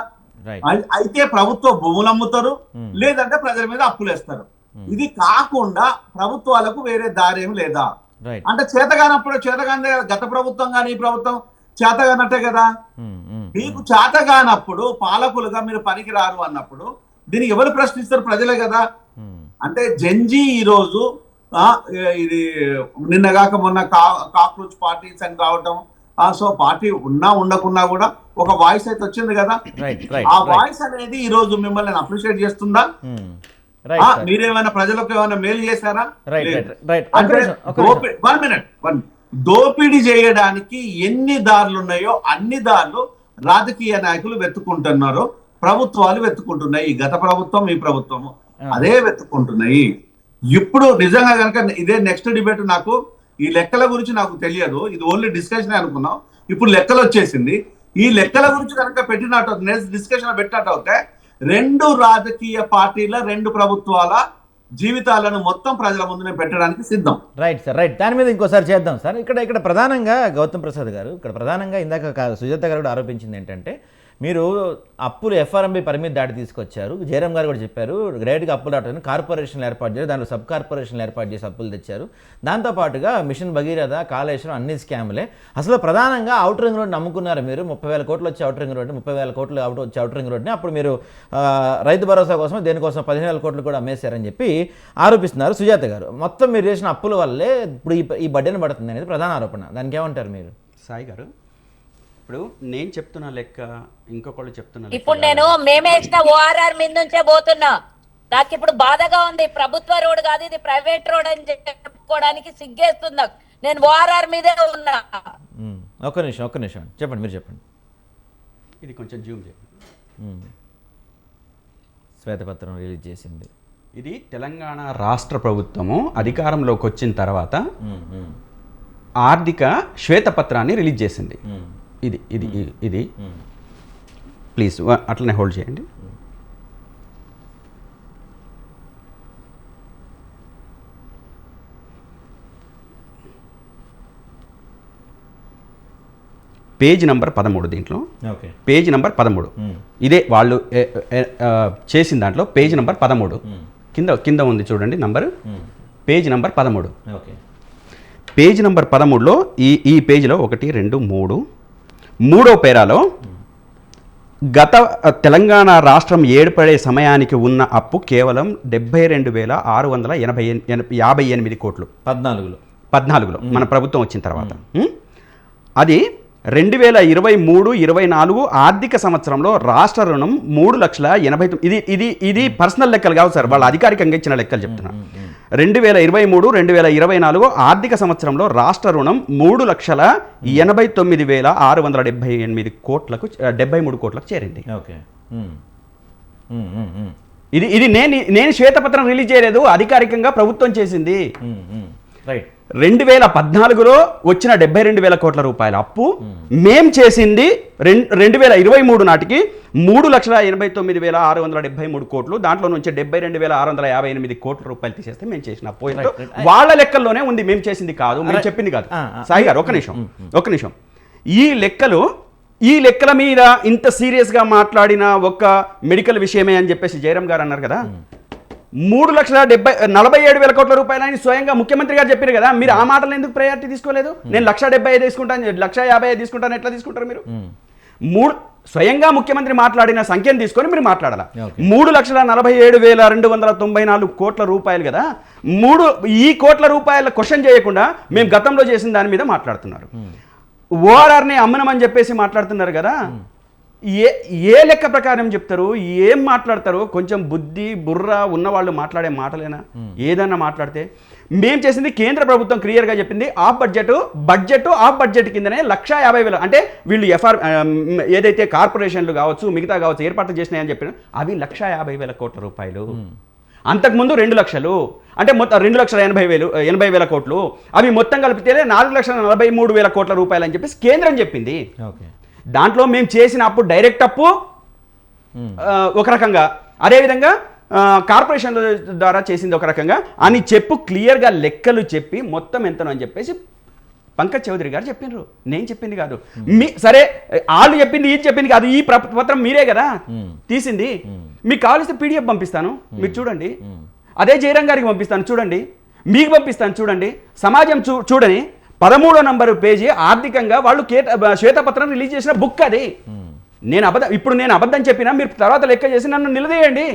అయితే ప్రభుత్వ భూములు అమ్ముతారు, లేదంటే ప్రజల మీద అప్పులు వేస్తారు. ఇది కాకుండా ప్రభుత్వాలకు వేరే దారి ఏమి లేదా? అంటే చేతగానప్పుడు చేతగానే గత ప్రభుత్వం కానీ ఈ ప్రభుత్వం చేతగానట్టే కదా. మీకు చేతగానప్పుడు పాలకులుగా మీరు పనికిరారు అన్నప్పుడు దీన్ని ఎవరు ప్రశ్నిస్తారు? ప్రజలే కదా. అంటే జంజీ ఈ రోజు ఇది నిన్నగాక మొన్న కాక్రోచ్ పార్టీస్ అని రావటం, సో పార్టీ ఉన్నా ఉండకున్నా కూడా ఒక వాయిస్ అయితే వచ్చింది కదా. ఆ వాయిస్ అనేది ఈ రోజు మిమ్మల్ని అప్రిషియేట్ చేస్తుందా? మీరేమైనా ప్రజలకు ఏమైనా మేలు చేశారా? దోపిడీ చేయడానికి ఎన్ని దారులు ఉన్నాయో అన్ని దారులు రాజకీయ నాయకులు వెతుక్కుంటున్నారు, ప్రభుత్వాలు వెతుక్కుంటున్నాయి. గత ప్రభుత్వం ఈ ప్రభుత్వము అదే వెతుక్కుంటున్నాయి. ఇప్పుడు నిజంగా కనుక ఇదే నెక్స్ట్ డిబేట్, నాకు ఈ లెక్కల గురించి నాకు తెలియదు, ఇది ఓన్లీ డిస్కషన్ అనుకున్నాం, ఇప్పుడు లెక్కలు వచ్చేసింది. ఈ లెక్కల గురించి కనుక పెట్టినట్టు నెక్స్ట్ డిస్కషన్ పెట్టినట్టు అవుతే 2 రాజకీయ పార్టీల 2 ప్రభుత్వాల జీవితాలను మొత్తం ప్రజల ముందునే పెట్టడానికి సిద్ధం. Right sir, right. దాని మీద ఇంకోసారి చేద్దాం సార్. ఇక్కడ ప్రధానంగా గౌతమ్ ప్రసాద్ గారు, ఇక్కడ ప్రధానంగా ఇందాక సుజాత గారు కూడా ఆరోపించింది ఏంటంటే మీరు అప్పులు ఎఫ్ఆర్ఎంబి పరిమితి దాటి తీసుకొచ్చారు. జయరామ్ గారు కూడా చెప్పారు గ్రేట్గా అప్పులు దాటని కార్పొరేషన్లు ఏర్పాటు చేశారు, దాంట్లో సబ్ కార్పొరేషన్లు ఏర్పాటు చేసి అప్పులు తెచ్చారు. దాంతోపాటుగా మిషన్ భగీరథ, కాళేశ్వరం అన్ని స్కాములే. అసలు ప్రధానంగా అవుటర్ రింగ్ రోడ్ని నమ్ముకున్నారు మీరు. 30,000 కోట్లు వచ్చే అవుటర్ రింగ్ రోడ్ని, 30,000 కోట్లు వచ్చే అవుటర్ రింగ్ రోడ్ని అప్పుడు మీరు రైతు భరోసా కోసం దేనికోసం 15,000 కోట్లు కూడా అమ్మేశారని చెప్పి ఆరోపిస్తున్నారు సుజాత గారు. మొత్తం మీరు చేసిన అప్పుల వల్లే ఇప్పుడు ఈ బడ్డెను పడుతుంది అనేది ప్రధాన ఆరోపణ. దానికి ఏమంటారు మీరు? సాయి గారు, ఇప్పుడు నేను చెప్తున్న లెక్క ఇంకొకళ్ళు చెప్తున్నా. ఇప్పుడు నేను మేమేసిన ఓఆర్ఆర్ మీద నుంచే పోతున్నా. నాకు ఇప్పుడు బాధగా ఉంది. ప్రభుత్వ రోడ్ కాదు ఇది, ప్రైవేట్ రోడ్ అని చెప్పుకోవడానికి సిగ్గేస్తుంది. నేను ఓఆర్ఆర్ మీదే ఉన్నా. ఒక్క నిమిషం చెప్పండి, మీరు చెప్పండి. ఇది కొంచెం జూమ్ చేయండి. శ్వేతపత్రం రిలీజ్ చేసింది. ఇది తెలంగాణ రాష్ట్ర ప్రభుత్వము అధికారంలోకి వచ్చిన తర్వాత ఆర్థిక శ్వేతపత్రాన్ని రిలీజ్ చేసింది. ఇది ఇది ఇది ప్లీజ్ అట్లనే హోల్డ్ చేయండి. పేజ్ నంబర్ 13 దీంట్లో, పేజ్ నంబర్ 13 ఇదే వాళ్ళు చేసిన దాంట్లో పేజ్ నంబర్ 13 కింద ఉంది చూడండి number, page number 13. Page number 13లో ఈ పేజీలో 1, 2, 3 మూడో పేరాలో గత తెలంగాణ రాష్ట్రం ఏర్పడే సమయానికి ఉన్న అప్పు కేవలం 72,658 కోట్లు 14లో మన ప్రభుత్వం వచ్చిన తర్వాత. అది 2023-24 ఆర్థిక సంవత్సరంలో రాష్ట్ర రుణం 3,89,000. ఇది పర్సనల్ లెక్కలు కావు సార్, వాళ్ళ అధికారికంగా ఇచ్చిన లెక్కలు చెప్తున్నా. 2023-2024 ఆర్థిక సంవత్సరంలో రాష్ట్ర రుణం 3,89,678 కోట్లకు 73 కోట్లకు చేరింది. ఓకే. ఇది నేను శ్వేతపత్రం రిలీజ్ చేయలేదు, అధికారికంగా ప్రభుత్వం చేసింది. రైట్. 2014లో వచ్చిన 72,000 కోట్ల రూపాయల అప్పు మేం చేసింది 2023 నాటికి 3,89,673 కోట్లు. దాంట్లో నుంచి 72,658 కోట్ల రూపాయలు తీసేస్తే మేము చేసిన అప్పు వాళ్ళ లెక్కల్లోనే ఉంది, మేము చేసింది కాదు, మేము చెప్పింది కాదు. సాయి గారు ఒక్క నిమిషం. ఈ లెక్కల మీద ఇంత సీరియస్గా మాట్లాడిన ఒక మెడికల్ విషయమే అని చెప్పేసి జయరాం గారు అన్నారు కదా. 3,47,000 కోట్ల రూపాయలు అని స్వయంగా ముఖ్యమంత్రి గారు చెప్పారు కదా. మీరు ఆ మాటలు ఎందుకు ప్రయారిటీ తీసుకోలేదు? నేను 1,75,000 తీసుకుంటాను, 1,50,000 తీసుకుంటాను, ఎట్లా తీసుకుంటారు మీరు? స్వయంగా ముఖ్యమంత్రి మాట్లాడిన సంఖ్యను తీసుకొని మీరు మాట్లాడాలి. 3,47,294 కోట్ల రూపాయలు కదా. ఈ కోట్ల రూపాయల క్వశ్చన్ చేయకుండా మేము గతంలో చేసిన దాని మీద మాట్లాడుతున్నారు. ఓఆర్ఆర్ని అమ్మనమని చెప్పేసి మాట్లాడుతున్నారు కదా. ఏ లెక్క ప్రకారం చెప్తారు, ఏం మాట్లాడతారు? కొంచెం బుద్ధి బుర్ర ఉన్నవాళ్ళు మాట్లాడే మాటలేనా? ఏదన్నా మాట్లాడితే మేము చేసింది కేంద్ర ప్రభుత్వం క్లియర్గా చెప్పింది, ఆఫ్ బడ్జెట్ కిందనే 1,50,000. అంటే వీళ్ళు ఏదైతే కార్పొరేషన్లు కావచ్చు మిగతా కావచ్చు ఏర్పాట్లు చేసినాయని చెప్పిన అవి 1,50,000 కోట్ల రూపాయలు. అంతకుముందు 2 లక్షలు, అంటే మొత్తం 2,80,000 కోట్లు. అవి మొత్తం కలిపితే 4,43,000 కోట్ల రూపాయలు అని చెప్పేసి కేంద్రం చెప్పింది. ఓకే. దాంట్లో మేము చేసిన అప్పు డైరెక్ట్ అప్పు ఒక రకంగా, అదేవిధంగా కార్పొరేషన్ల ద్వారా చేసింది ఒక రకంగా అని క్లియర్గా లెక్కలు చెప్పి మొత్తం ఎంతనో అని చెప్పేసి పంకజ్ చౌదరి గారు చెప్పినారు, నేను చెప్పింది కాదు. సరే వాళ్ళు చెప్పింది ఇది చెప్పింది కాదు, ఈ పత్రం మీరే కదా తీసింది. మీకు కావాల్సిన PDF పంపిస్తాను, మీరు చూడండి. అదే జయరాం గారికి పంపిస్తాను చూడండి, మీకు పంపిస్తాను చూడండి. సమాజం చూడని 13వ నంబరు పేజీ ఆర్థికంగా వాళ్ళు శ్వేతపత్రం రిలీజ్ చేసిన బుక్ అది. నేను అబద్ధం చెప్పినా మీరు తర్వాత లెక్క చేసి నన్ను నిలదీయండి.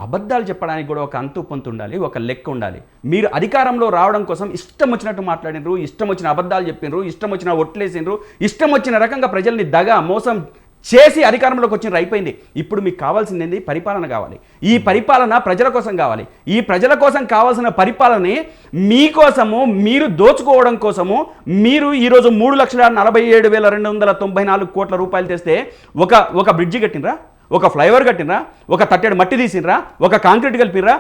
అబద్ధాలు చెప్పడానికి కూడా ఒక అంతు పొంతు ఉండాలి, ఒక లెక్క ఉండాలి. మీరు అధికారంలో రావడం కోసం ఇష్టం వచ్చినట్టు మాట్లాడినరు, ఇష్టం వచ్చిన అబద్ధాలు చెప్పినరు, ఇష్టం వచ్చిన ఒట్లేసినరు, ఇష్టం వచ్చిన రకంగా ప్రజల్ని మోసం చేసి అధికారంలోకి వచ్చినారు, అయిపోయింది. ఇప్పుడు మీకు కావాల్సింది ఏంది? పరిపాలన కావాలి. ఈ పరిపాలన ప్రజల కోసం కావాలి. ఈ ప్రజల కోసం కావాల్సిన పరిపాలనని మీకోసము మీరు దోచుకోవడం కోసము మీరు ఈరోజు 3,47,294 కోట్ల రూపాయలు తెస్తే ఒక బ్రిడ్జి కట్టినరా, ఒక ఫ్లైఓవర్ కట్టినరా, ఒక తట్టెడు మట్టి తీసినరా, ఒక కాంక్రీట్ కలిపినరా,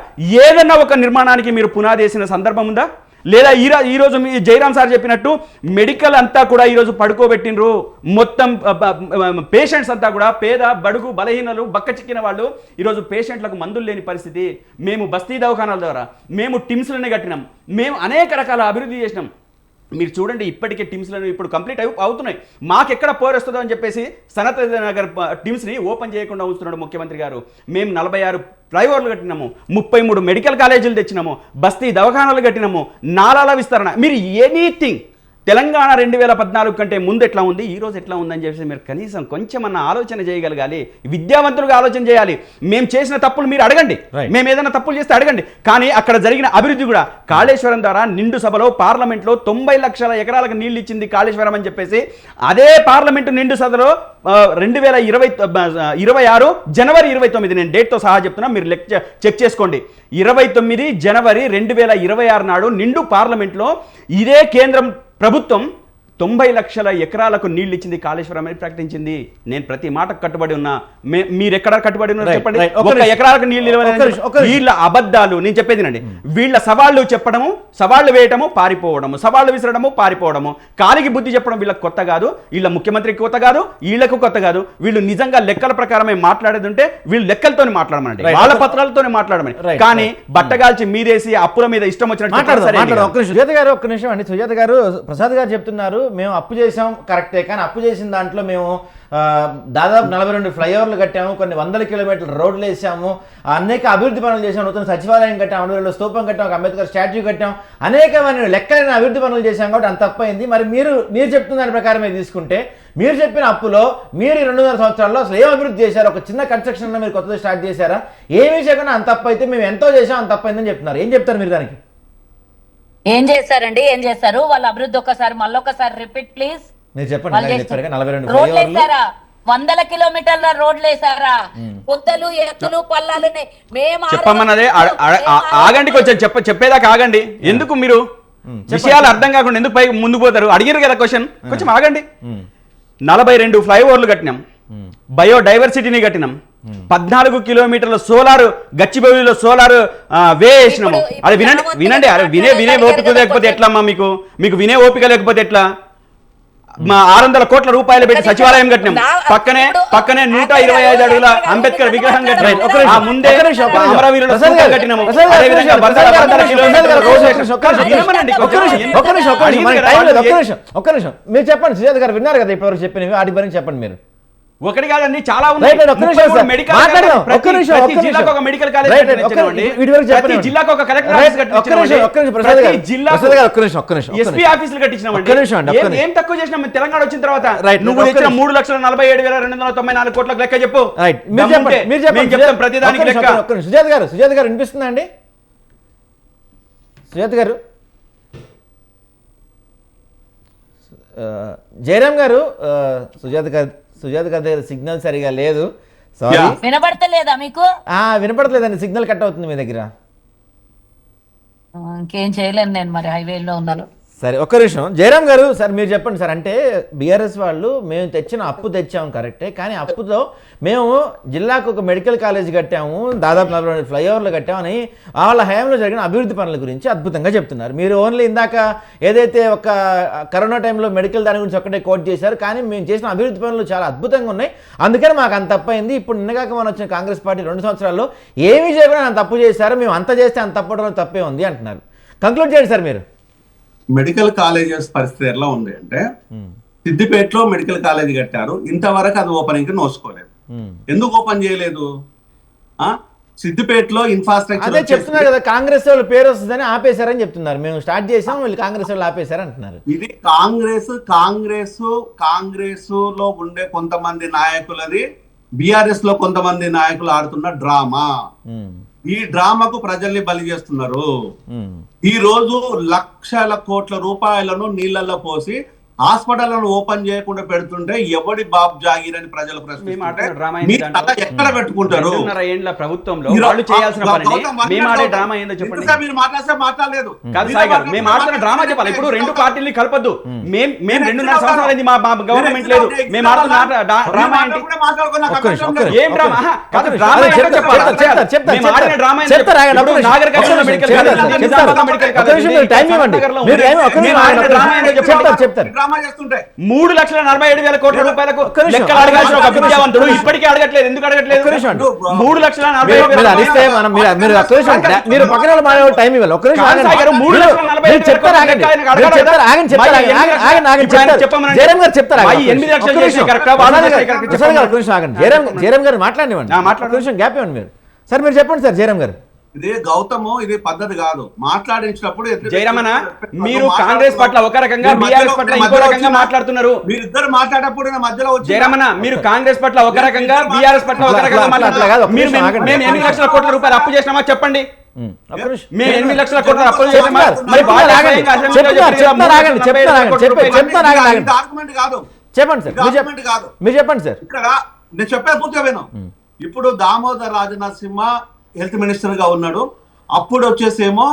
ఏదన్నా ఒక నిర్మాణానికి మీరు పునాది వేసిన సందర్భం ఉందా? లేదా ఈరోజు మీ జయరాం సార్ చెప్పినట్టు మెడికల్ అంతా కూడా ఈరోజు పడుకోబెట్టినరు. మొత్తం పేషెంట్స్ అంతా కూడా పేద బడుగు బలహీనలు బక్క చిక్కిన వాళ్ళు ఈరోజు పేషెంట్లకు మందులు లేని పరిస్థితి. మేము బస్తీ దవాఖానాల ద్వారా మేము టిమ్స్లని కట్టినాం, మేము అనేక రకాల అభివృద్ధి చేసినాం. మీరు చూడండి ఇప్పటికే టీమ్స్లను ఇప్పుడు కంప్లీట్ అవుతున్నాయి. మాకెక్కడ పోరొస్తుందో అని చెప్పేసి సనత్ నగర్ టీమ్స్ని ఓపెన్ చేయకుండా ఉంచుతున్నాడు ముఖ్యమంత్రి గారు. మేము 46 ఫ్లైఓవర్లు కట్టినాము, 33 మెడికల్ కాలేజీలు తెచ్చినాము, బస్తీ దవాఖానాలు కట్టినాము, నాలాల విస్తరణ. మీరు ఎనీథింగ్ తెలంగాణ 2014 కంటే ముందు ఎట్లా ఉంది, ఈ రోజు ఎట్లా ఉందని చెప్పేసి మీరు కనీసం కొంచెమన్నా ఆలోచన చేయగలగాలి, విద్యావంతులుగా ఆలోచన చేయాలి. మేము చేసిన తప్పులు మీరు అడగండి, మేము ఏదైనా తప్పులు చేస్తే అడగండి. కానీ అక్కడ జరిగిన అభివృద్ధి కూడా కాళేశ్వరం ద్వారా నిండు సభలో పార్లమెంట్లో 90 లక్షల ఎకరాలకు నీళ్లు ఇచ్చింది కాళేశ్వరం అని చెప్పేసి అదే పార్లమెంటు నిండు సభలో 2026 జనవరి 29 నేను డేట్తో సహా చెప్తున్నా, మీరు చెక్ చేసుకోండి. 29 జనవరి 2026 నాడు నిండు పార్లమెంట్లో ఇదే కేంద్రం ప్రభుత్వం 90 లక్షల ఎకరాలకు నీళ్లు ఇచ్చింది కాళేశ్వరం అని ప్రకటించింది. నేను ప్రతి మాటకు కట్టుబడి ఉన్నా. మీరు ఎక్కడ కట్టుబడి ఉన్నారు చెప్పండి. ఒక ఎకరాలకు నీళ్లు వీళ్ళ అబద్ధాలు నేను చెప్పేదినండి. వీళ్ళ సవాళ్లు చెప్పడము, సవాళ్లు వేయటము, పారిపోవడము, సవాళ్లు విసరడము, పారిపోవడము, కాలికి బుద్ధి చెప్పడం వీళ్ళకి కొత్త కాదు, వీళ్ళ ముఖ్యమంత్రికి కొత్త కాదు, వీళ్ళకు కొత్త కాదు. వీళ్ళు నిజంగా లెక్కల ప్రకారమే మాట్లాడేది ఉంటే వీళ్ళు లెక్కలతోనే మాట్లాడమనండి, వాళ్ళ పత్రాలతోనే మాట్లాడమని. కానీ బట్టగాల్చి మీరేసి అప్పుల మీద ఇష్టం వచ్చినట్టు సుజాత గారు ఒక్క నిమిషం అండి. సుజాత గారు ప్రసాద్ గారు చెప్తున్నారు మేము అప్పు చేసాం కరెక్టే, కానీ అప్పు చేసిన దాంట్లో మేము దాదాపు 42 ఫ్లైఓవర్లు కట్టాము, కొన్ని వందల కిలోమీటర్ల రోడ్లు వేసాము, అనేక అభివృద్ధి పనులు చేసాము, నూతన సచివాలయం కట్టాము, అమరవీరుల స్తూపం కట్టాం, ఒక అంబేద్కర్ స్టాచ్యూ కట్టాం, అనేకమైన లెక్కలైన అభివృద్ధి పనులు చేశాం కాబట్టి అంత తప్పైంది. మరి మీరు చెప్తున్న దాని ప్రకారమే తీసుకుంటే మీరు చెప్పిన అప్పులో మీరు 200 సంవత్సరాల్లో అసలు ఏం అభివృద్ధి చేశారు? ఒక చిన్న కన్స్ట్రక్షన్ మీరు కొత్తది స్టార్ట్ చేశారా? ఏమీ చేయకుండా అంత తప్పు అయితే మేము ఎంతో చేసాం అంత తప్పైందని చెప్తున్నారు. ఏం చెప్తారు మీరు దానికి? ఏం చేశారండి? ఏం చేశారు వాళ్ళ అభివృద్ధి? ఒకసారి మళ్ళొకసారి రిపీట్ ప్లీజ్. మీరు చెప్పండి. 42 రోడ్లు వేసారా? 100 కిలోమీటర్ల రోడ్లు వేసారా? పొద్దలు ఎత్తులు పల్లాలు మేము చెప్పమన్నదే ఆగండి, కొంచెం చెప్పేదాకా ఆగండి. ఎందుకు మీరు విషయాలు అర్థం కాకుండా ఎందుకు పైకి ముందుకు పోతారు? అడిగారు కదా క్వశ్చన్, కొంచెం ఆగండి. 42 ఫ్లైఓవర్లు కట్టినాం, బయోడైవర్సిటీని కట్టినాం, 14 కిలోమీటర్ల సోలార్ గచ్చిబౌలిలో సోలార్ వేసినాము. అది వినండి. అరే వినే ఓపిక లేకపోతే ఎట్లా అమ్మా? మీకు వినే ఓపిక లేకపోతే ఎట్లా? మా 600 కోట్ల రూపాయలు పెట్టి సచివాలయం కట్టినాం, పక్కనే 125 అడుగుల అంబేద్కర్ విగ్రహం కట్టినాం, ముందే అమరవీరుల స్తూపం కట్టినాము. ఒక్క నిమిషం మీరు చెప్పండి. సుజాత గారు విన్నారు కదా ఇప్పటివరకు చెప్పినవి, వాటి గురించి చెప్పండి మీరు. ఒకటి కాదండి, చాలా ఉంది. మెడికల్ కాలేజ్, జిల్లాకు ఒక కలెక్టర్ ఆఫీస్ కట్టించామండి, ఎస్పీ ఆఫీసులు కట్టించామండి. ఏం తక్కువ చేసినాం తెలంగాణ వచ్చిన తర్వాత? నువ్వు ఇచ్చిన 3,47,294 కోట్లకు లెక్క చెప్పు. ప్రతిదానికి లెక్క. సుజాత గారు వినిపిస్తుందా అండి? సుజాత గారు, జయరాం గారు, సుజాత గారి దగ్గర సిగ్నల్ సరిగా లేదు. సారీ, వినపడతలేదా మీకు? వినపడలేదండి, సిగ్నల్ కట్ అవుతుంది మీ దగ్గర. ఇంకేం చేయలేను నేను, మరి హైవేలో ఉన్నాను. సరే ఒక్క నిమిషం. జయరాం గారు సార్ మీరు చెప్పండి సార్. అంటే బీఆర్ఎస్ వాళ్ళు మేము తెచ్చిన అప్పు తెచ్చాము కరెక్టే, కానీ అప్పుతో మేము జిల్లాకు ఒక మెడికల్ కాలేజ్ కట్టాము, దాదాపు 42 ఫ్లైఓవర్లు కట్టామని వాళ్ళ హయాంలో జరిగిన అభివృద్ధి పనుల గురించి అద్భుతంగా చెప్తున్నారు. మీరు ఓన్లీ ఇందాక ఏదైతే ఒక కరోనా టైంలో మెడికల్ దాని గురించి ఒక్కటే కోట్ చేశారు, కానీ మేము చేసిన అభివృద్ధి పనులు చాలా అద్భుతంగా ఉన్నాయి, అందుకని మాకు అంత తప్పైంది. ఇప్పుడు నిన్నగాక మనం వచ్చిన కాంగ్రెస్ పార్టీ 2 సంవత్సరాల్లో ఏమీ చేయకుండా అంత తప్పు చేశారు, మేము అంత చేస్తే అంత తప్పడం తప్పే ఉంది అంటున్నారు. కంక్లూడ్ చేయండి సార్ మీరు. మెడికల్ కాలేజెస్ పరిస్థితి ఎలా ఉంది అంటే, సిద్దిపేటలో మెడికల్ కాలేజ్ కట్టారు, ఇంతవరకు అది ఓపెనింగ్ నోసుకోలేదు. ఎందుకు ఓపెన్ చేయలేదు? సిద్దిపేటలో ఇన్ఫ్రాస్ట్రక్చర్ అదే చెప్తున్నారు కదా, కాంగ్రెస్ వాళ్ళు పేరు వస్తుందని ఆపేశారని చెప్తున్నారు. మేము స్టార్ట్ చేసాం, వీళ్ళు కాంగ్రెస్ వాళ్ళు ఆపేశారు అంటున్నారు. ఇది కాంగ్రెస్ లో ఉండే కొంతమంది నాయకులది, బీఆర్ఎస్ లో కొంతమంది నాయకులు ఆడుతున్న డ్రామా. ఈ డ్రామాకు ప్రజల్ని బలి చేస్తున్నారు. ఈ రోజు లక్షల కోట్ల రూపాయలను నీళ్లలో పోసి హాస్పిటల్లను ఓపెన్ చేయకుండా పెడుతుంటే ఎవడి బాబు జాగీర్ అని ప్రజలు ప్రశ్నిస్తుంటే ఎక్కడ పెట్టుకుంటారు? ప్రభుత్వంలో వాళ్ళు చేయాల్సిన మీరు మాట్లాడితే మాట్లాడలేదు. మేము ఆడుతున్న డ్రామా చెప్పాలి. ఇప్పుడు 2 పార్టీలు కలపద్దు. మేము 2.5 సంవత్సరాలు మా గవర్నమెంట్ లేదు, మేము ఆడుతున్న డ్రామా ఏంటి? ఏం drama? Nagar Kurnool medical college 3,47,000 కోట్ల రూపాయలకు లెక్కలు అడగాల్సిన ఒక విద్యావంతుడు ఇప్పటికీ అడగట్లేదు. ఎందుకు అడగట్లేదు? 3,47,000 మీరు చెప్పండి సార్. జయరాం గారు, ఇది గౌతము, ఇది పద్ధతి కాదు. మాట్లాడించినప్పుడు జయరామన్న మీరు కాంగ్రెస్ పట్ల ఒక రకంగా, బీఆర్ఎస్ పట్ల ఇంకో రకంగా మాట్లాడుతున్నారు. మీరిద్దరు మాట్లాడేటప్పుడు మధ్యలో జయరామన్న మీరు కాంగ్రెస్ పట్ల ఒక రకంగా, బీఆర్ఎస్ పట్ల ఒక రకంగా మాట్లాడుతున్నారు. మేము 8 లక్షల కోట్ల రూపాయలు అప్పు చేసినామా చెప్పండి? మేము 8 లక్షల కోట్ల అప్పులు చేసినామా? మరి చెప్పండి సార్, మీరు చెప్పండి సార్. ఇక్కడ నేను చెప్పేది పూర్తిగా విను. ఇప్పుడు దామోదర్ రాజనరసింహ హెల్త్ మినిస్టర్ గా ఉన్నాడు, అప్పుడు వచ్చేసేమో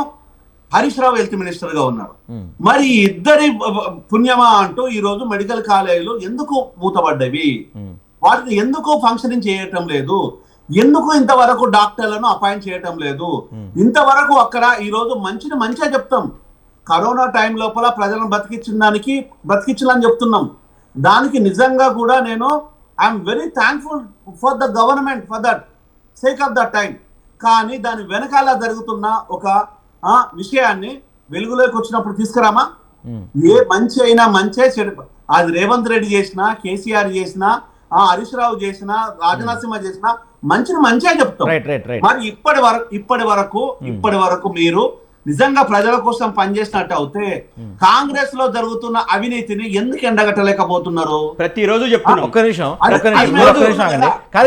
హరీష్ రావు హెల్త్ మినిస్టర్ గా ఉన్నారు. మరి ఇద్దరి పుణ్యమా అంటూ ఈ రోజు మెడికల్ కాలేజీలు ఎందుకు మూతపడ్డవి? వాటిని ఎందుకు ఫంక్షనింగ్ చేయటం లేదు? ఎందుకు ఇంతవరకు డాక్టర్లను అపాయింట్ చేయటం లేదు? ఇంతవరకు అక్కడ ఈ రోజు మంచిగా చెప్తాం. కరోనా టైం లోపల ప్రజలను బతికించాలని చెప్తున్నాం. దానికి నిజంగా కూడా నేను I'm very thankful for the government for that sake of the time. కానీ దాని వెనకాల జరుగుతున్న ఒక విషయాన్ని వెలుగులోకి వచ్చినప్పుడు తీసుకురామా? ఏ మంచి అయినా మంచే, చెడు అది రేవంత్ రెడ్డి చేసినా, కేసీఆర్ చేసినా, హరీష్ రావు చేసినా, రాజ్నాథ్ సింహ చేసినా మంచిని మంచిగా చెప్తాం. మరి ఇప్పటి వరకు మీరు నిజంగా ప్రజల కోసం పనిచేసినట్టు అయితే కాంగ్రెస్ లో జరుగుతున్న అవినీతిని ఎందుకు ఎండగట్టలేకపోతున్నారు? ప్రతిరోజు చెప్తున్నాం. ఒక్క నిమిషం ఆగండి. కాదు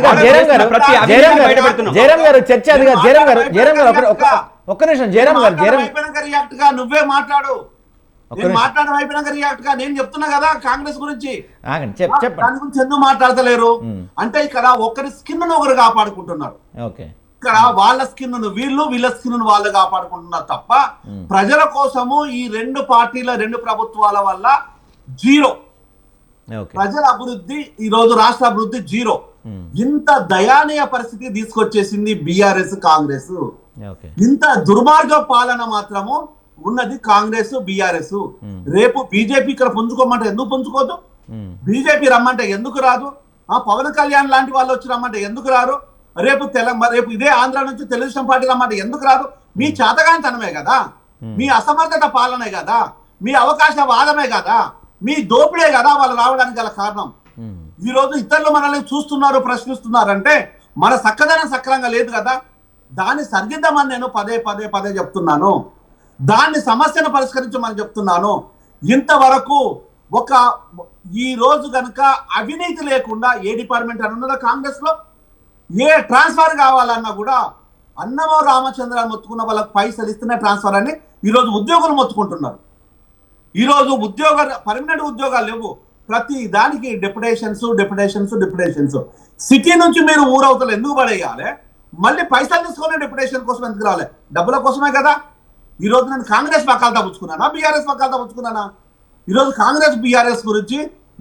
జయరాం గారు చర్చ అది కాదు. జయరాం గారు ఒక్క నిమిషం. జయరాం రియాక్ట్ గా నువ్వే మాట్లాడు. మాట్లాడడం అయిపోయినాక రియాక్ట్ గా నేను చెప్తున్నా కదా కాంగ్రెస్ గురించి. దాని గురించి ఎందుకు మాట్లాడతలేరు అంటే ఇక్కడ ఒకరి స్కిన్ ను ఒకరు కాపాడుకుంటున్నారు. ఇక్కడ వాళ్ళ స్కిన్ ను వీళ్ళు, వీళ్ళ స్కిన్ ను వాళ్ళు కాపాడుకుంటున్నారు తప్ప ప్రజల కోసము ఈ రెండు పార్టీల, రెండు ప్రభుత్వాల వల్ల జీరో. ప్రజల అభివృద్ధి, ఈ రోజు రాష్ట్ర అభివృద్ధి జీరో. ఇంత దయానీయ పరిస్థితి తీసుకొచ్చేసింది బీఆర్ఎస్, కాంగ్రెస్. ఇంత దుర్మార్గ పాలన మాత్రము ఉన్నది కాంగ్రెస్, బీఆర్ఎస్. రేపు బీజేపీ ఇక్కడ పుంజుకోమంటే ఎందుకు పుంజుకోదు? బీజేపీ రమ్మంటే ఎందుకు రాదు? పవన్ కళ్యాణ్ లాంటి వాళ్ళు వచ్చి రమ్మంటే ఎందుకు రారు? రేపు ఇదే ఆంధ్ర నుంచి తెలుగుదేశం పార్టీ రమ్మంటే ఎందుకు రాదు? మీ చేతగానితనమే కదా, మీ అసమర్థత పాలనే కదా, మీ అవకాశవాదమే కదా, మీ దోపిడే కదా వాళ్ళు రావడానికి గల కారణం. ఈ రోజు ఇతరులు మనల్ని చూస్తున్నారు, ప్రశ్నిస్తున్నారంటే మన చక్కదనం సక్రంగా లేదు కదా. దాన్ని సరిదిద్దామని నేను పదే చెప్తున్నాను. దాన్ని సమస్యను పరిష్కరించమని చెప్తున్నాను. ఇంతవరకు ఈ రోజు కనుక అవినీతి లేకుండా ఏ డిపార్ట్మెంట్ అని ఉన్నదా కాంగ్రెస్ లో? ఏ ట్రాన్స్ఫర్ కావాలన్నా కూడా అన్నమో రామచంద్ర మొత్తుకున్న వాళ్ళకి పైసలు ఇస్తేనే ట్రాన్స్ఫర్ అని ఈరోజు ఉద్యోగులు మొత్తుకుంటున్నారు. ఈరోజు పర్మనెంట్ ఉద్యోగాలు లేవు. ప్రతి దానికి డెప్యుటేషన్స్. సిటీ నుంచి మీరు ఊరవతలు ఎందుకు పడేయాలి? మళ్ళీ పైసలు తీసుకొని డెప్యుటేషన్ కోసం ఎందుకు రావాలి? డబ్బుల కోసమే కదా. ఈరోజు నేను కాంగ్రెస్ పక్కాలతో పుచ్చుకున్నానా, బీఆర్ఎస్ పక్కాలతో పుచ్చుకున్నానా? ఈరోజు కాంగ్రెస్, బీఆర్ఎస్ గురించి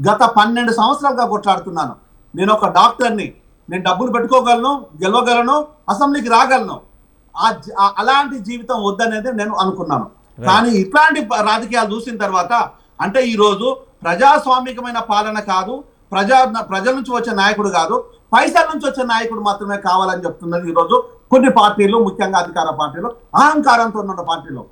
గత 12 సంవత్సరాలుగా కొట్లాడుతున్నాను. నేను ఒక డాక్టర్ని, నేను డబ్బులు పెట్టుకోగలను, గెలవగలను, అసెంబ్లీకి రాగలను. అలాంటి జీవితం వద్దనేది నేను అనుకున్నాను. కానీ ఇట్లాంటి రాజకీయాలు చూసిన తర్వాత అంటే ఈరోజు ప్రజాస్వామికమైన పాలన కాదు, ప్రజల నుంచి వచ్చే నాయకుడు కాదు, పైసల నుంచి వచ్చే నాయకుడు మాత్రమే కావాలని చెప్తున్నది ఈరోజు కొన్ని పార్టీలు, ముఖ్యంగా అధికార పార్టీలు, అహంకారంతో ఉన్న పార్టీలు.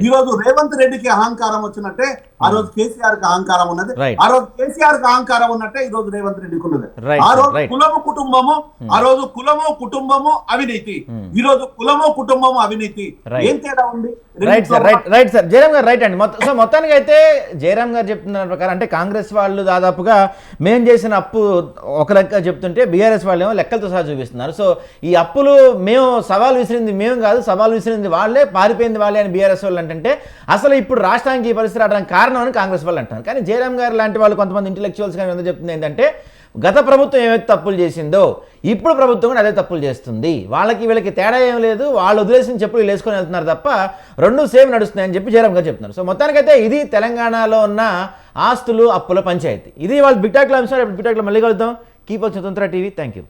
ఈ రోజు రేవంత్ రెడ్డికి అహంకారం వచ్చినట్టే ఆ రోజు కేసీఆర్ కి అహంకారం ఉన్నది. ఆ రోజు కేసీఆర్ కి అహంకారం ఉన్నట్టే ఈ రోజు రేవంత్ రెడ్డికి ఉన్నది. ఆ రోజు కులము కుటుంబము అవినీతి, ఈ రోజు కులము కుటుంబము అవినీతి. ఏం తేడా ఉంది? రైట్ సార్ జయరాం గారు రైట్ అండి. మొత్తానికి అయితే జయరాం గారు చెప్తున్న ప్రకారం అంటే కాంగ్రెస్ వాళ్ళు దాదాపుగా మేము చేసిన అప్పు ఒక లెక్క చెప్తుంటే బీఆర్ఎస్ వాళ్ళు ఏమో లెక్కలతో సహా చూపిస్తున్నారు. సో ఈ అప్పులు మేము సవాల్ విసిరింది మేము కాదు, సవాల్ విసిరింది వాళ్ళే, పారిపోయింది వాళ్ళే అని బీఆర్ఎస్ వాళ్ళు అంటే అసలు ఇప్పుడు రాష్ట్రానికి ఈ పరిస్థితి రావడానికి కారణం అని కాంగ్రెస్ వాళ్ళు అంటారు. కానీ జయరాం గారు లాంటి వాళ్ళు కొంతమంది ఇంటెలెక్చువల్స్ కానీ ఎందుకు చెప్తుంది ఏంటంటే గత ప్రభుత్వం ఏవైతే తప్పులు చేసిందో ఇప్పుడు ప్రభుత్వం కూడా అదే తప్పులు చేస్తుంది, వీళ్ళకి తేడా ఏం లేదు, వాళ్ళు వదిలేసిన చెప్పులు వేసుకొని వెళ్తున్నారు తప్ప రెండు సేమ్ నడుస్తున్నాయని చెప్పి జయరాం గారు చెప్తున్నారు. సో మొత్తానికైతే ఇది తెలంగాణలో ఉన్న ఆస్తులు అప్పుల పంచాయతీ. ఇది వాళ్ళు బిగ్ టాక్లో అంశాలు. బిగ్ టాక్లో మళ్ళీ కలుద్దాం. కీప్ వాచింగ్ స్వతంత్ర టీవీ. Thank you.